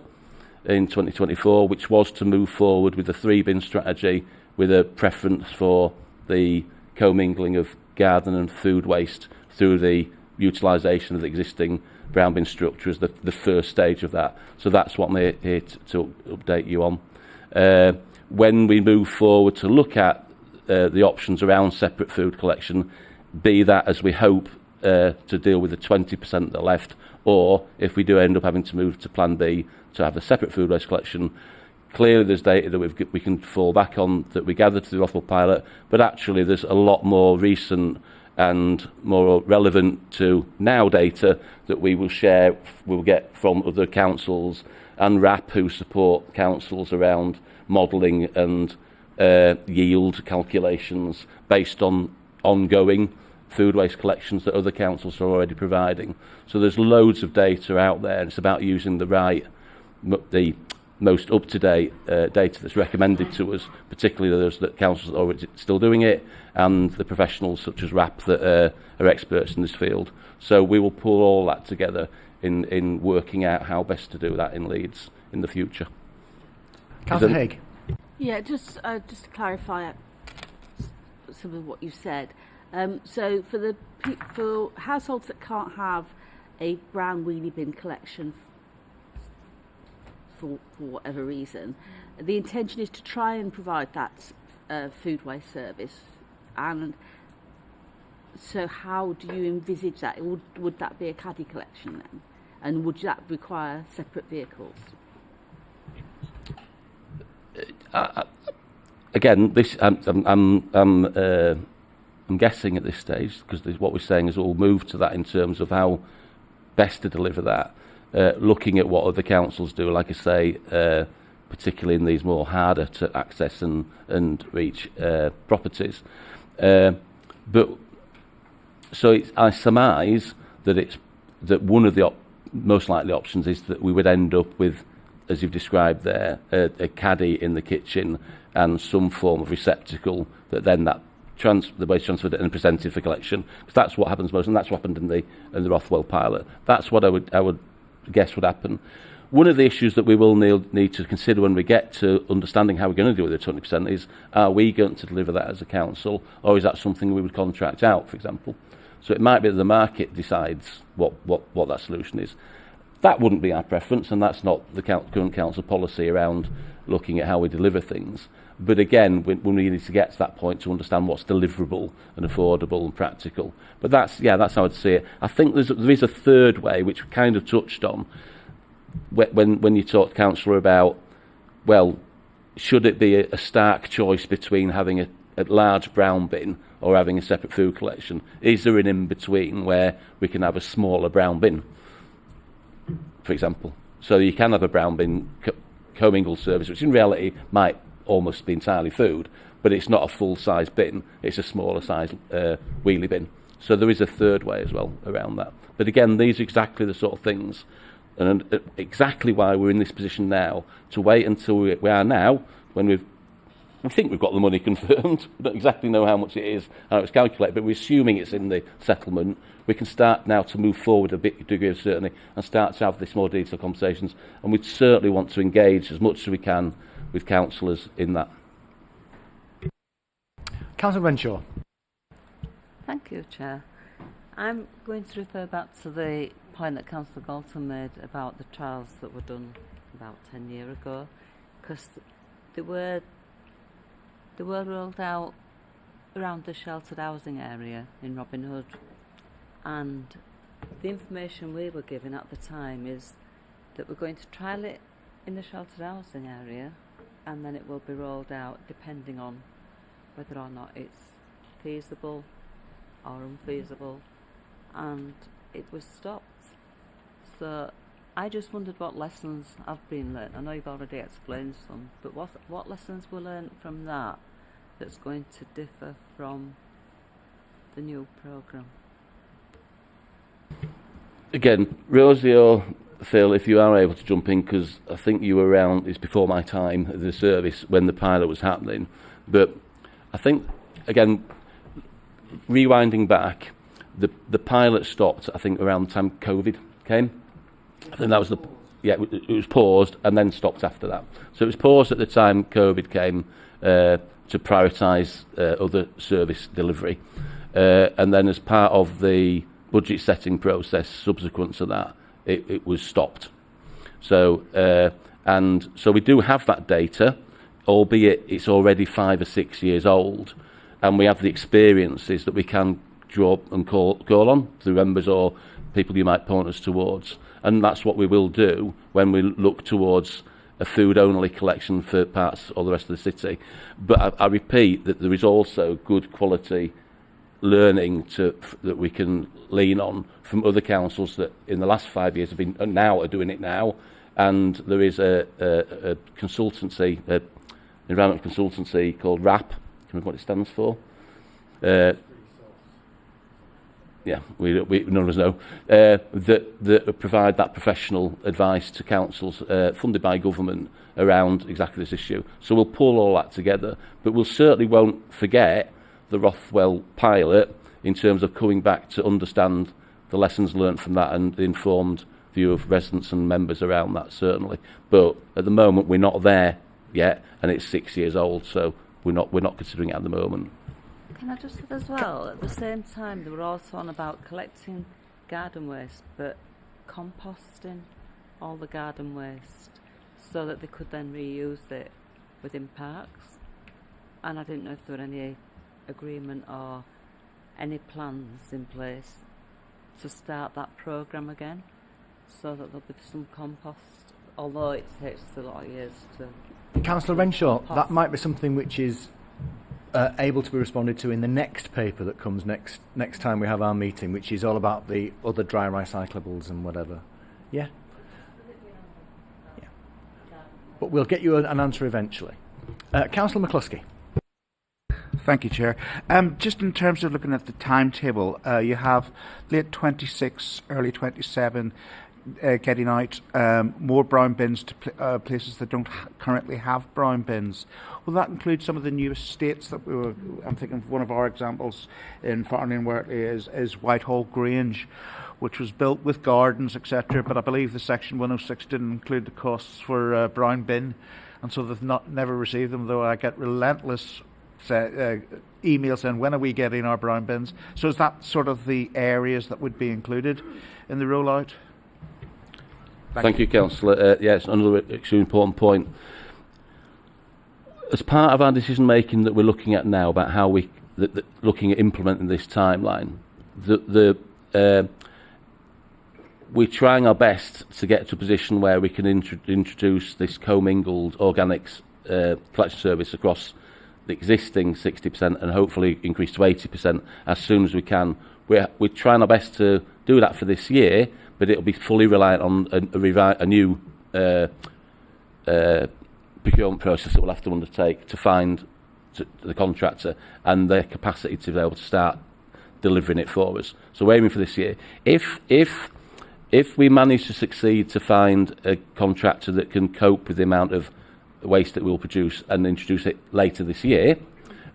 in 2024, which was to move forward with the 3-bin strategy with a preference for the commingling of garden and food waste through the utilisation of the existing brown bin structure as the first stage of that. So that's what I'm here to update you on. When we move forward to look at the options around separate food collection, be that as we hope to deal with the 20% that are left, or if we do end up having to move to Plan B to have a separate food waste collection, clearly there's data that we can fall back on that we gathered through the Rothwell pilot, but actually there's a lot more recent and more relevant to now data that we'll get from other councils and RAP who support councils around modelling and yield calculations based on ongoing food waste collections that other councils are already providing. So there's loads of data out there, and it's about using the most up-to-date data that's recommended to us, particularly those that councils are already still doing it, and the professionals such as RAP that are experts in this field. So we will pull all that together in working out how best to do that in Leeds in the future. Councillor Haig. Yeah, just to clarify some of what you said. So for households that can't have a brown wheelie bin collection for whatever reason, the intention is to try and provide that food waste service. And so how do you envisage that? Would that be a caddy collection then? And would that require separate vehicles? Again, this I'm guessing at this stage, because what we're saying is we'll move to that in terms of how best to deliver that. Looking at what other councils do, like I say, particularly in these more harder to access and reach properties. But so I surmise that one of the most likely options is that we would end up with, as you've described there, a caddy in the kitchen and some form of receptacle that then the waste transferred and presented for collection. Because that's what happens most, and that's what happened in the Rothwell pilot. That's what I would guess would happen. One of the issues that we will need to consider when we get to understanding how we're going to do with the 20% is, are we going to deliver that as a council, or is that something we would contract out, for example? So it might be that the market decides what that solution is. That wouldn't be our preference, and that's not the current council policy around looking at how we deliver things. But again, when we need to get to that point to understand what's deliverable and affordable and practical. But that's how I'd see it. I think there is a third way, which we kind of touched on, when you talk to councillor about, well, should it be a stark choice between having a large brown bin or having a separate food collection? Is there an in-between where we can have a smaller brown bin, for example? So you can have a brown bin commingled service, which in reality might almost be entirely food, but it's not a full-size bin, it's a smaller size wheelie bin. So there is a third way as well around that. But again, these are exactly the sort of things, and exactly why we're in this position now, to wait until we are now, when we think we've got the money confirmed. We don't exactly know how much it is, how it's calculated, but we're assuming it's in the settlement. We can start now to move forward a bit degree of certainty and start to have this more detailed conversations. And we'd certainly want to engage as much as we can with councillors in that. Councillor Renshaw. Thank you, Chair. I'm going to refer back to the point that Councillor Galton made about the trials that were done about 10 years ago, because they were rolled out around the sheltered housing area in Robin Hood, and the information we were given at the time is that we're going to trial it in the sheltered housing area, and then it will be rolled out depending on whether or not it's feasible or unfeasible, and it was stopped. So I just wondered what lessons have been learnt. I know you've already explained some, but what lessons were learnt from that that's going to differ from the new programme? Again, Rosie or Phil, if you are able to jump in, because I think you were around, it's before my time at the service when the pilot was happening. But I think, again, rewinding back, the pilot stopped, I think, around the time COVID came. I think that was it was paused and then stopped after that. So it was paused at the time COVID came to prioritise other service delivery. And then as part of the budget setting process subsequent to that, it was stopped. So and so we do have that data, albeit it's already 5 or 6 years old, and we have the experiences that we can draw and call on through members or people you might point us towards. And that's what we will do when we look towards a food-only collection for parts or the rest of the city. But I repeat that there is also good quality learning that we can lean on from other councils that in the last 5 years have been are doing it now. And there is a consultancy, environment consultancy called RAP. Can you remember what it stands for? none of us know, that provide that professional advice to councils funded by government around exactly this issue. So we'll pull all that together, but we'll certainly won't forget the Rothwell pilot in terms of coming back to understand the lessons learnt from that and the informed view of residents and members around that, certainly. But at the moment, we're not there yet, and it's 6 years old, so we're not considering it at the moment. Can I just add as well, at the same time, they were also on about collecting garden waste, but composting all the garden waste so that they could then reuse it within parks. And I didn't know if there were any agreement or any plans in place to start that programme again, so that there'll be some compost, although it takes a lot of years to... Councillor Renshaw, compost. that might be something which is able to be responded to in the next paper that comes next time we have our meeting, which is all about the other dry recyclables and whatever. Yeah? Yeah. But we'll get you an answer eventually. Councillor McCluskey. Thank you, Chair. Just in terms of looking at the timetable, you have late 26, early 27 getting out more brown bins to places that don't currently have brown bins. Will that include some of the new estates that we were? I'm thinking of one of our examples in Farnley and Wortley is Whitehall Grange, which was built with gardens, etc. But I believe the Section 106 didn't include the costs for brown bin, and so they've never received them. Though I get relentless emails saying, when are we getting our brown bins? So is that sort of the areas that would be included in the rollout? Thank you, Councillor. Yes, another extremely important point. As part of our decision making that we're looking at now about how looking at implementing this timeline, we're trying our best to get to a position where we can introduce this commingled organics collection service across the existing 60% and hopefully increase to 80% as soon as we can. We're trying our best to do that for this year, but it'll be fully reliant on a new procurement process that we'll have to undertake to find the contractor and their capacity to be able to start delivering it for us. So we're aiming for this year. If we manage to succeed to find a contractor that can cope with the amount of waste that we'll produce and introduce it later this year,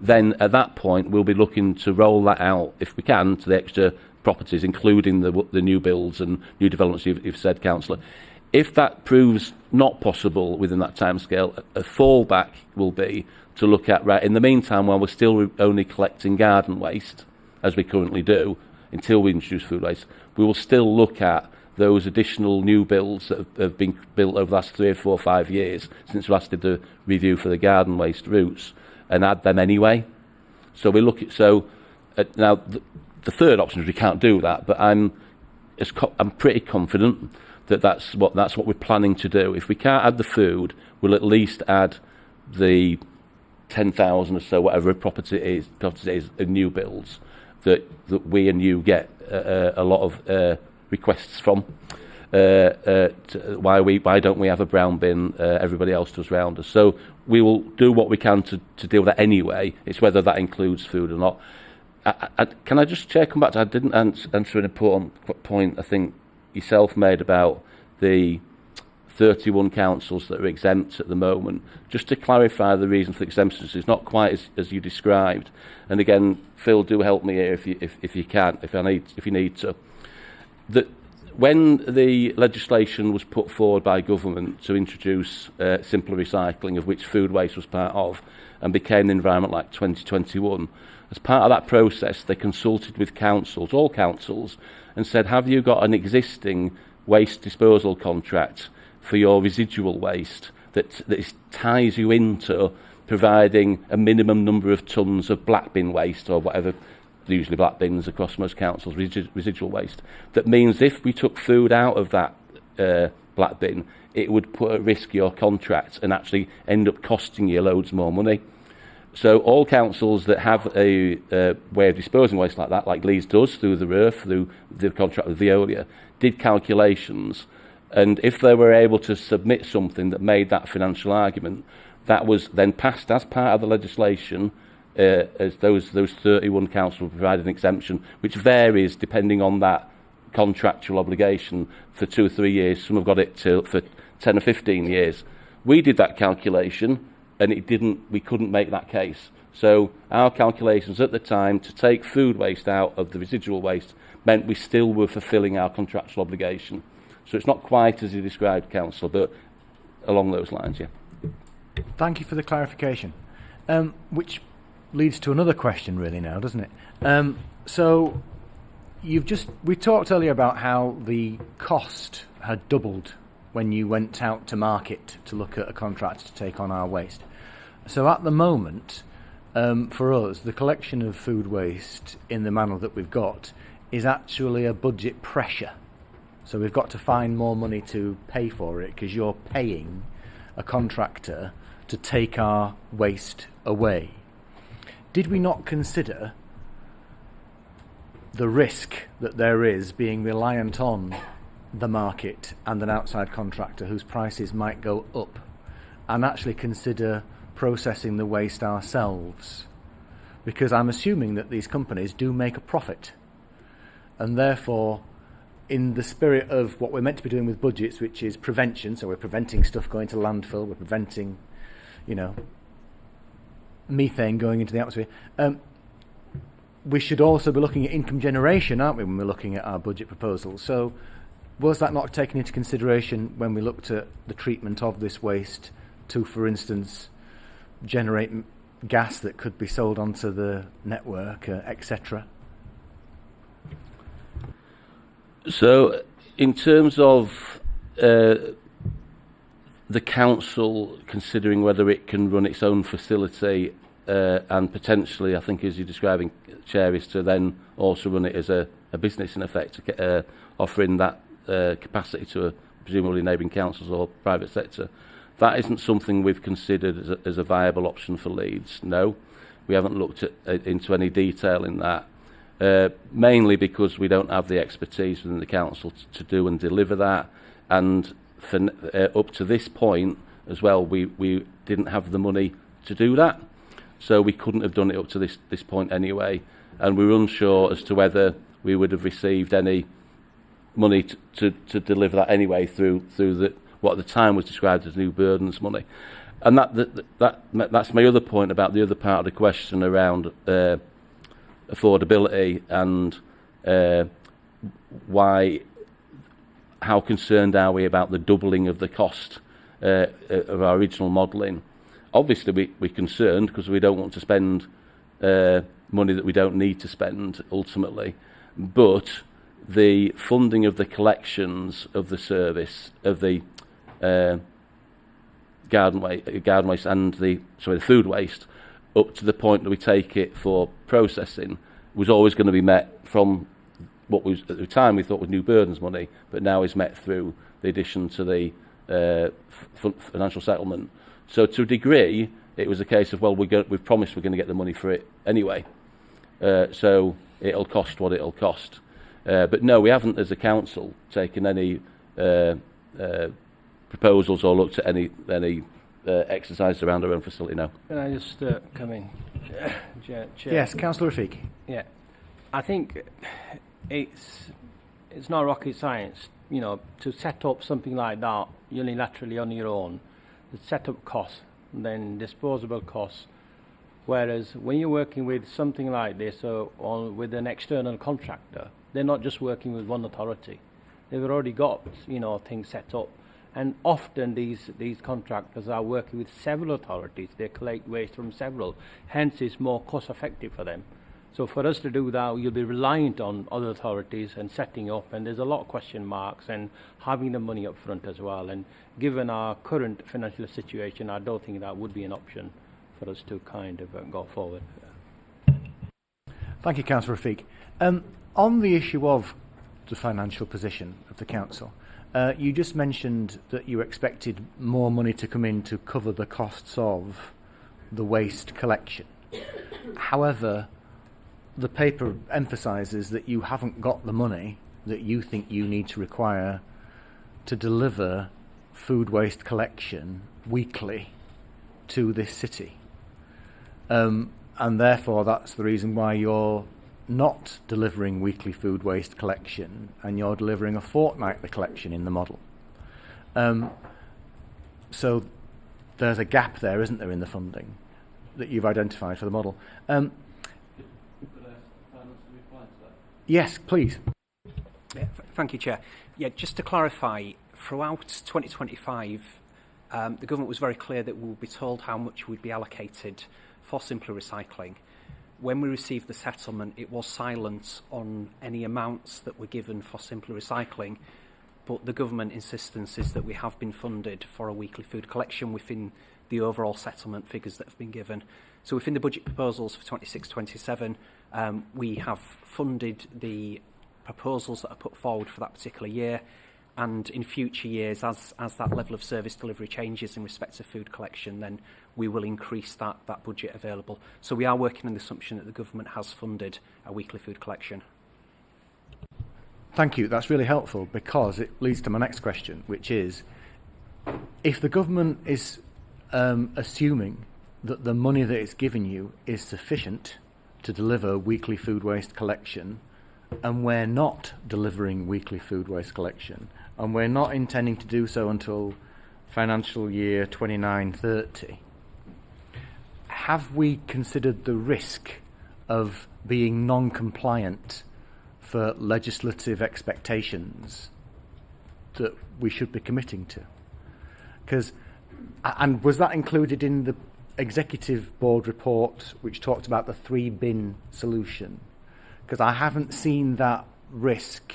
then at that point we'll be looking to roll that out, if we can, to the extra properties, including the new builds and new developments you've said, Councillor. If that proves not possible within that timescale, a fallback will be to look at, right, in the meantime, while we're still only collecting garden waste, as we currently do, until we introduce food waste, we will still look at those additional new builds that have been built over the last 3 or 4 or 5 years since we last did the review for the garden waste routes, and add them anyway. So we look at now the third option is we can't do that, but I'm pretty confident that that's what we're planning to do. If we can't add the food, we'll at least add the 10,000 or so, whatever property it is in new builds that we and you get a lot of requests from. Why don't we have a brown bin? Everybody else does round us. So we will do what we can to deal with that anyway. It's whether that includes food or not. Can I just, Chair, come back to, I didn't answer an important point I think yourself made about the 31 councils that are exempt at the moment. Just to clarify the reason for the exemptions, it's not quite as you described. And again, Phil, do help me here if you can, if you need to. When the legislation was put forward by government to introduce simpler recycling, of which food waste was part of, and became the Environment Act 2021, as part of that process, they consulted with councils, all councils, and said, have you got an existing waste disposal contract for your residual waste that ties you into providing a minimum number of tonnes of black bin waste or whatever, usually black bins across most councils, residual waste. That means if we took food out of that black bin, it would put at risk your contract and actually end up costing you loads more money. So all councils that have a way of disposing waste like that, like Leeds does through the RERF, through the contract with Veolia, did calculations, and if they were able to submit something that made that financial argument, that was then passed as part of the legislation as those 31 councils will provide an exemption, which varies depending on that contractual obligation for 2 or 3 years. Some have got it for 10 or 15 years. We did that calculation, and we couldn't make that case. So our calculations at the time to take food waste out of the residual waste meant we still were fulfilling our contractual obligation. So it's not quite as you described, Councillor, but along those lines, yeah. Thank you for the clarification, which leads to another question really now, doesn't it? So we talked earlier about how the cost had doubled when you went out to market to look at a contract to take on our waste. So at the moment, for us, the collection of food waste in the manner that we've got is actually a budget pressure. So we've got to find more money to pay for it because you're paying a contractor to take our waste away. Did we not consider the risk that there is being reliant on the market and an outside contractor whose prices might go up, and actually consider processing the waste ourselves? Because I'm assuming that these companies do make a profit, and therefore, in the spirit of what we're meant to be doing with budgets, which is prevention, so we're preventing stuff going to landfill, we're preventing, methane going into the atmosphere, we should also be looking at income generation, aren't we, when we're looking at our budget proposals? So was that not taken into consideration when we looked at the treatment of this waste to, for instance, generate gas that could be sold onto the network, etc.? So, in terms of the council considering whether it can run its own facility and potentially, I think as you're describing, Chair, is to then also run it as a business in effect, offering that capacity to presumably neighbouring councils or private sector, that isn't something we've considered as a viable option for Leeds. No, we haven't looked into any detail in that. Mainly because we don't have the expertise within the council to do and deliver that, and for up to this point as well, we didn't have the money to do that, so we couldn't have done it up to this point anyway, and we were unsure as to whether we would have received any money to deliver that anyway through what at the time was described as new burdens money, and that's my other point about the other part of the question around affordability and how concerned are we about the doubling of the cost of our original modelling. Obviously we're concerned because we don't want to spend money that we don't need to spend ultimately, but the funding of the collections of the service of the garden waste and the food waste up to the point that we take it for processing was always going to be met from what was at the time we thought was new burdens money, but now is met through the addition to the financial settlement. So to a degree, it was a case of, well, we've promised we're going to get the money for it anyway, so it'll cost what it'll cost. But no, we haven't as a council taken any proposals or looked at any exercise around our own facility now. Can I just come in? Chair? Yes, Councillor Rafiq. Yeah, I think it's not rocket science, to set up something like that unilaterally on your own. The setup costs, then disposable costs. Whereas when you're working with something like this or with an external contractor, they're not just working with one authority. They've already got things set up. And often these contractors are working with several authorities. They collect waste from several. Hence, it's more cost effective for them. So for us to do that, you'll be reliant on other authorities and setting up. And there's a lot of question marks and having the money up front as well. And given our current financial situation, I don't think that would be an option for us to kind of go forward. Thank you, Councillor Rafiq. On the issue of the financial position of the council, you just mentioned that you expected more money to come in to cover the costs of the waste collection. However, the paper emphasises that you haven't got the money that you think you need to require to deliver food waste collection weekly to this city. And and therefore that's the reason why you're not delivering weekly food waste collection and you're delivering a fortnightly collection in the model. So there's a gap there, isn't there, in the funding that you've identified for the model. Yes, please. Yeah, thank you, Chair. Yeah, just to clarify, throughout 2025, the government was very clear that we would be told how much would be allocated for simpler recycling. When we received the settlement, it was silent on any amounts that were given for simpler recycling, but the government insistence is that we have been funded for a weekly food collection within the overall settlement figures that have been given. So within the budget proposals for 26-27, we have funded the proposals that are put forward for that particular year, and in future years, as that level of service delivery changes in respect to food collection, then we will increase that budget available. So we are working on the assumption that the government has funded a weekly food collection. Thank you. That's really helpful, because it leads to my next question, which is, if the government is assuming that the money that it's giving you is sufficient to deliver weekly food waste collection, and we're not delivering weekly food waste collection, and we're not intending to do so until financial year 29-30, have we considered the risk of being non-compliant for legislative expectations that we should be committing to? And was that included in the executive board report which talked about the 3-bin solution? Because I haven't seen that risk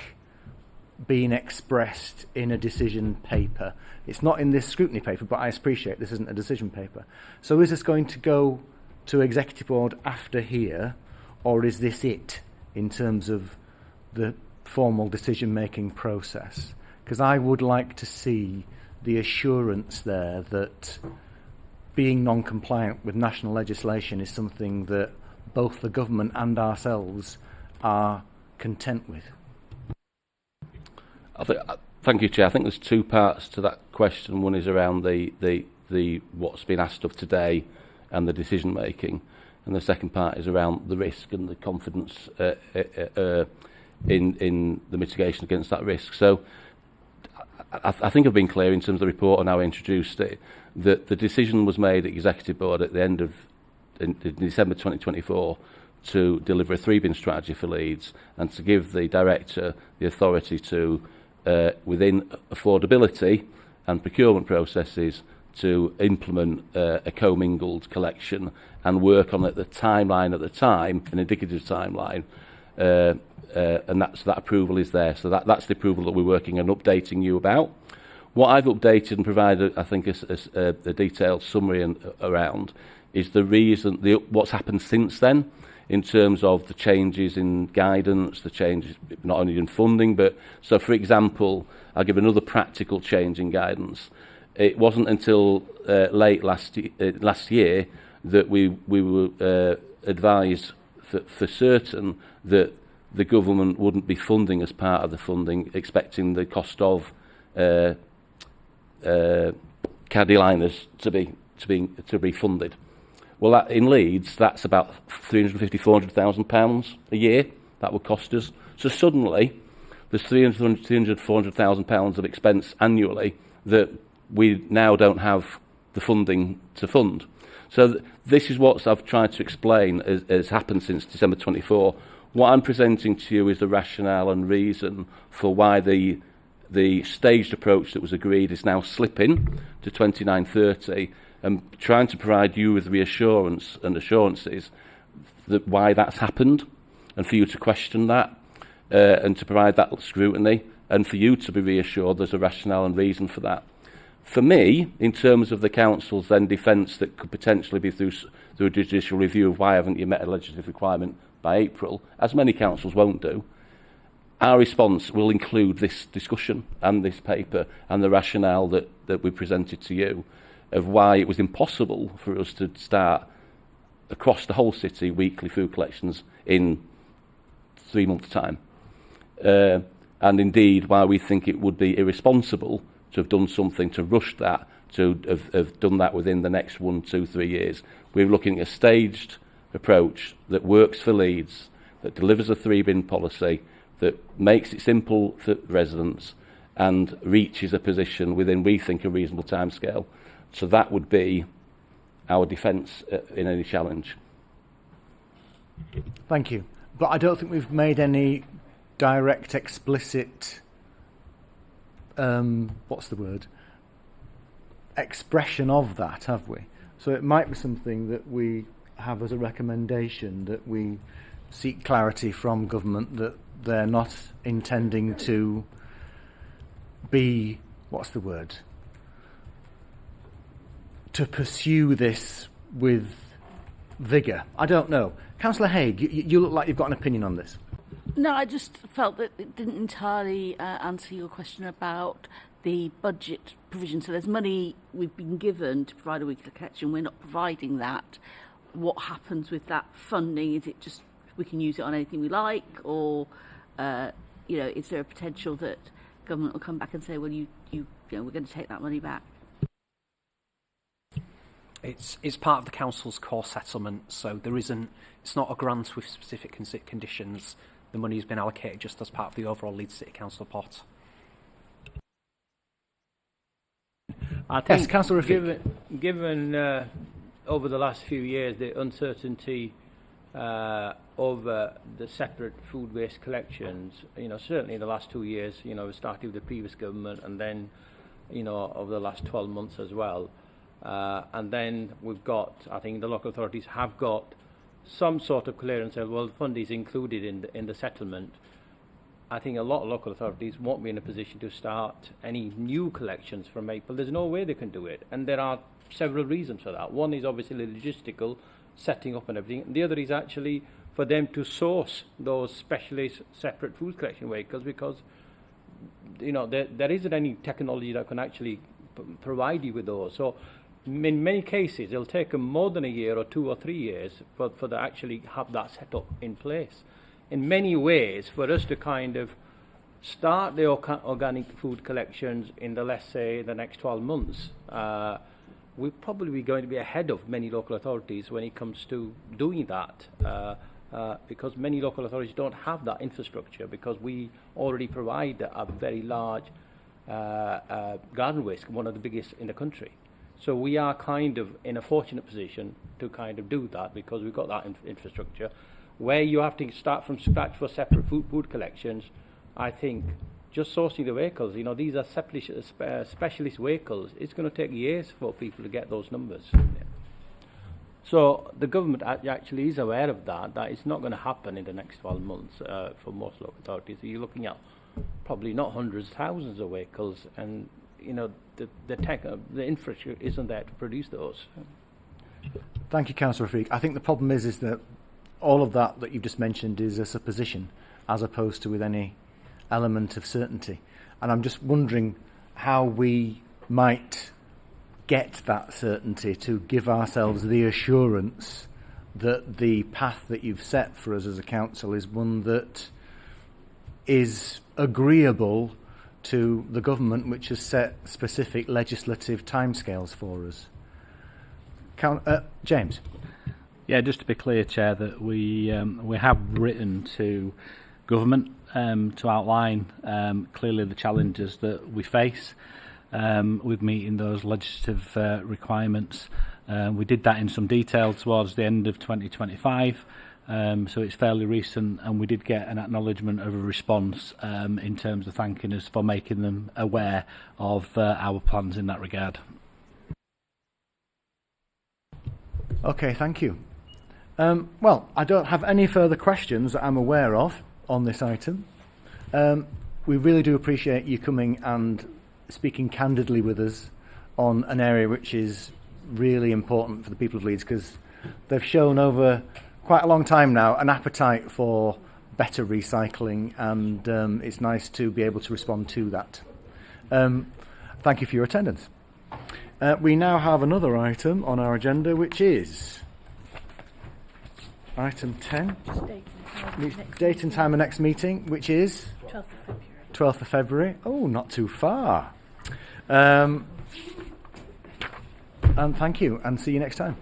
being expressed in a decision paper. It's not in this scrutiny paper, but I appreciate this isn't a decision paper. So is this going to go to executive board after here, or is this it in terms of the formal decision-making process? Because I would like to see the assurance there that being non-compliant with national legislation is something that both the government and ourselves are content with. Thank you, Chair. I think there's two parts to that question. One is around the what's been asked of today and the decision making, and the second part is around the risk and the confidence in the mitigation against that risk. So I think I've been clear in terms of the report and how I introduced it, that the decision was made at Executive Board at the end of in December 2024 to deliver a 3-bin strategy for Leeds and to give the Director the authority to, within affordability and procurement processes, to implement a commingled collection and work on it, the timeline at the time, an indicative timeline, and that approval is there. So that's the approval that we're working and updating you about. What I've updated and provided, I think, a detailed summary around is the reason, what's happened since then, in terms of the changes in guidance, the changes not only in funding, but so, for example, I'll give another practical change in guidance. It wasn't until late last year that we were advised for certain that the government wouldn't be funding as part of the funding, expecting the cost of caddy liners to be funded. Well, in Leeds, that's about £350,000-400,000 a year that would cost us. So suddenly, there's £400,000 of expense annually that we now don't have the funding to fund. So this is what I've tried to explain has happened since December 24. What I'm presenting to you is the rationale and reason for why the staged approach that was agreed is now slipping to 29-30, and trying to provide you with reassurance and assurances that why that's happened, and for you to question that, and to provide that scrutiny, and for you to be reassured there's a rationale and reason for that. For me, in terms of the council's then defence that could potentially be through a judicial review of why haven't you met a legislative requirement by April, as many councils won't do, our response will include this discussion and this paper and the rationale that we presented to you of why it was impossible for us to start across the whole city weekly food collections in 3 months' time. And indeed, why we think it would be irresponsible to have done something to rush that, to have done that within the next 1, 2, 3 years. We're looking at a staged approach that works for Leeds, that delivers a 3-bin policy, that makes it simple for residents and reaches a position within, we think, a reasonable timescale. So that would be our defence in any challenge. Thank you. But I don't think we've made any direct, explicit, what's the word? Expression of that, have we? So it might be something that we have as a recommendation, that we seek clarity from government that they're not intending to be, what's the word? To pursue this with vigour. I don't know. Councillor Haigh, you look like you've got an opinion on this. No, I just felt that it didn't entirely answer your question about the budget provision. So there's money we've been given to provide a weekly collection. We're not providing that. What happens with that funding? Is it just we can use it on anything we like, or is there a potential that government will come back and say, well, you know, we're going to take that money back? It's part of the council's core settlement, so it's not a grant with specific conditions. The money has been allocated just as part of the overall Leeds City Council pot. I think, yes, Councillor Rafiq. Given over the last few years the uncertainty over the separate food waste collections, certainly in the last 2 years, we started with the previous government, and then, over the last 12 months as well. And then we've got, I think the local authorities have got some sort of clearance that, well, the fund is included in the settlement. I think a lot of local authorities won't be in a position to start any new collections from April. There's no way they can do it. And there are several reasons for that. One is obviously logistical, setting up and everything. And the other is actually for them to source those specialist separate food collection vehicles, because, there isn't any technology that can actually provide you with those. So in many cases, it'll take them more than a year or 2 or 3 years for to actually have that set up in place. In many ways, for us to kind of start the organic food collections in the, let's say, the next 12 months, we're probably going to be ahead of many local authorities when it comes to doing that, because many local authorities don't have that infrastructure, because we already provide a very large garden waste, one of the biggest in the country. So we are kind of in a fortunate position to kind of do that, because we've got that infrastructure. Where you have to start from scratch for separate food collections, I think just sourcing the vehicles, these are specialist vehicles. It's going to take years for people to get those numbers. So the government actually is aware of that it's not going to happen in the next 12 months for most local authorities. So you're looking at probably not hundreds, thousands of vehicles, and the infrastructure isn't there to produce those. Thank you, Councillor Rafiq. I think the problem is that all of that you've just mentioned is a supposition, as opposed to with any element of certainty. And I'm just wondering how we might get that certainty to give ourselves the assurance that the path that you've set for us as a council is one that is agreeable to the government, which has set specific legislative timescales for us. James. Yeah, just to be clear, Chair, that we have written to government to outline clearly the challenges that we face with meeting those legislative requirements. We did that in some detail towards the end of 2025, so it's fairly recent, and we did get an acknowledgement of a response in terms of thanking us for making them aware of our plans in that regard. Okay, thank you. Well, I don't have any further questions that I'm aware of on this item. We really do appreciate you coming and speaking candidly with us on an area which is really important for the people of Leeds, because they've shown over quite a long time now an appetite for better recycling, and it's nice to be able to respond to that. Thank you for your attendance. We now have another item on our agenda, which is item 10. Date and time of next meeting, which is 12th of February. 12th of February. Oh, not too far. And thank you, and see you next time.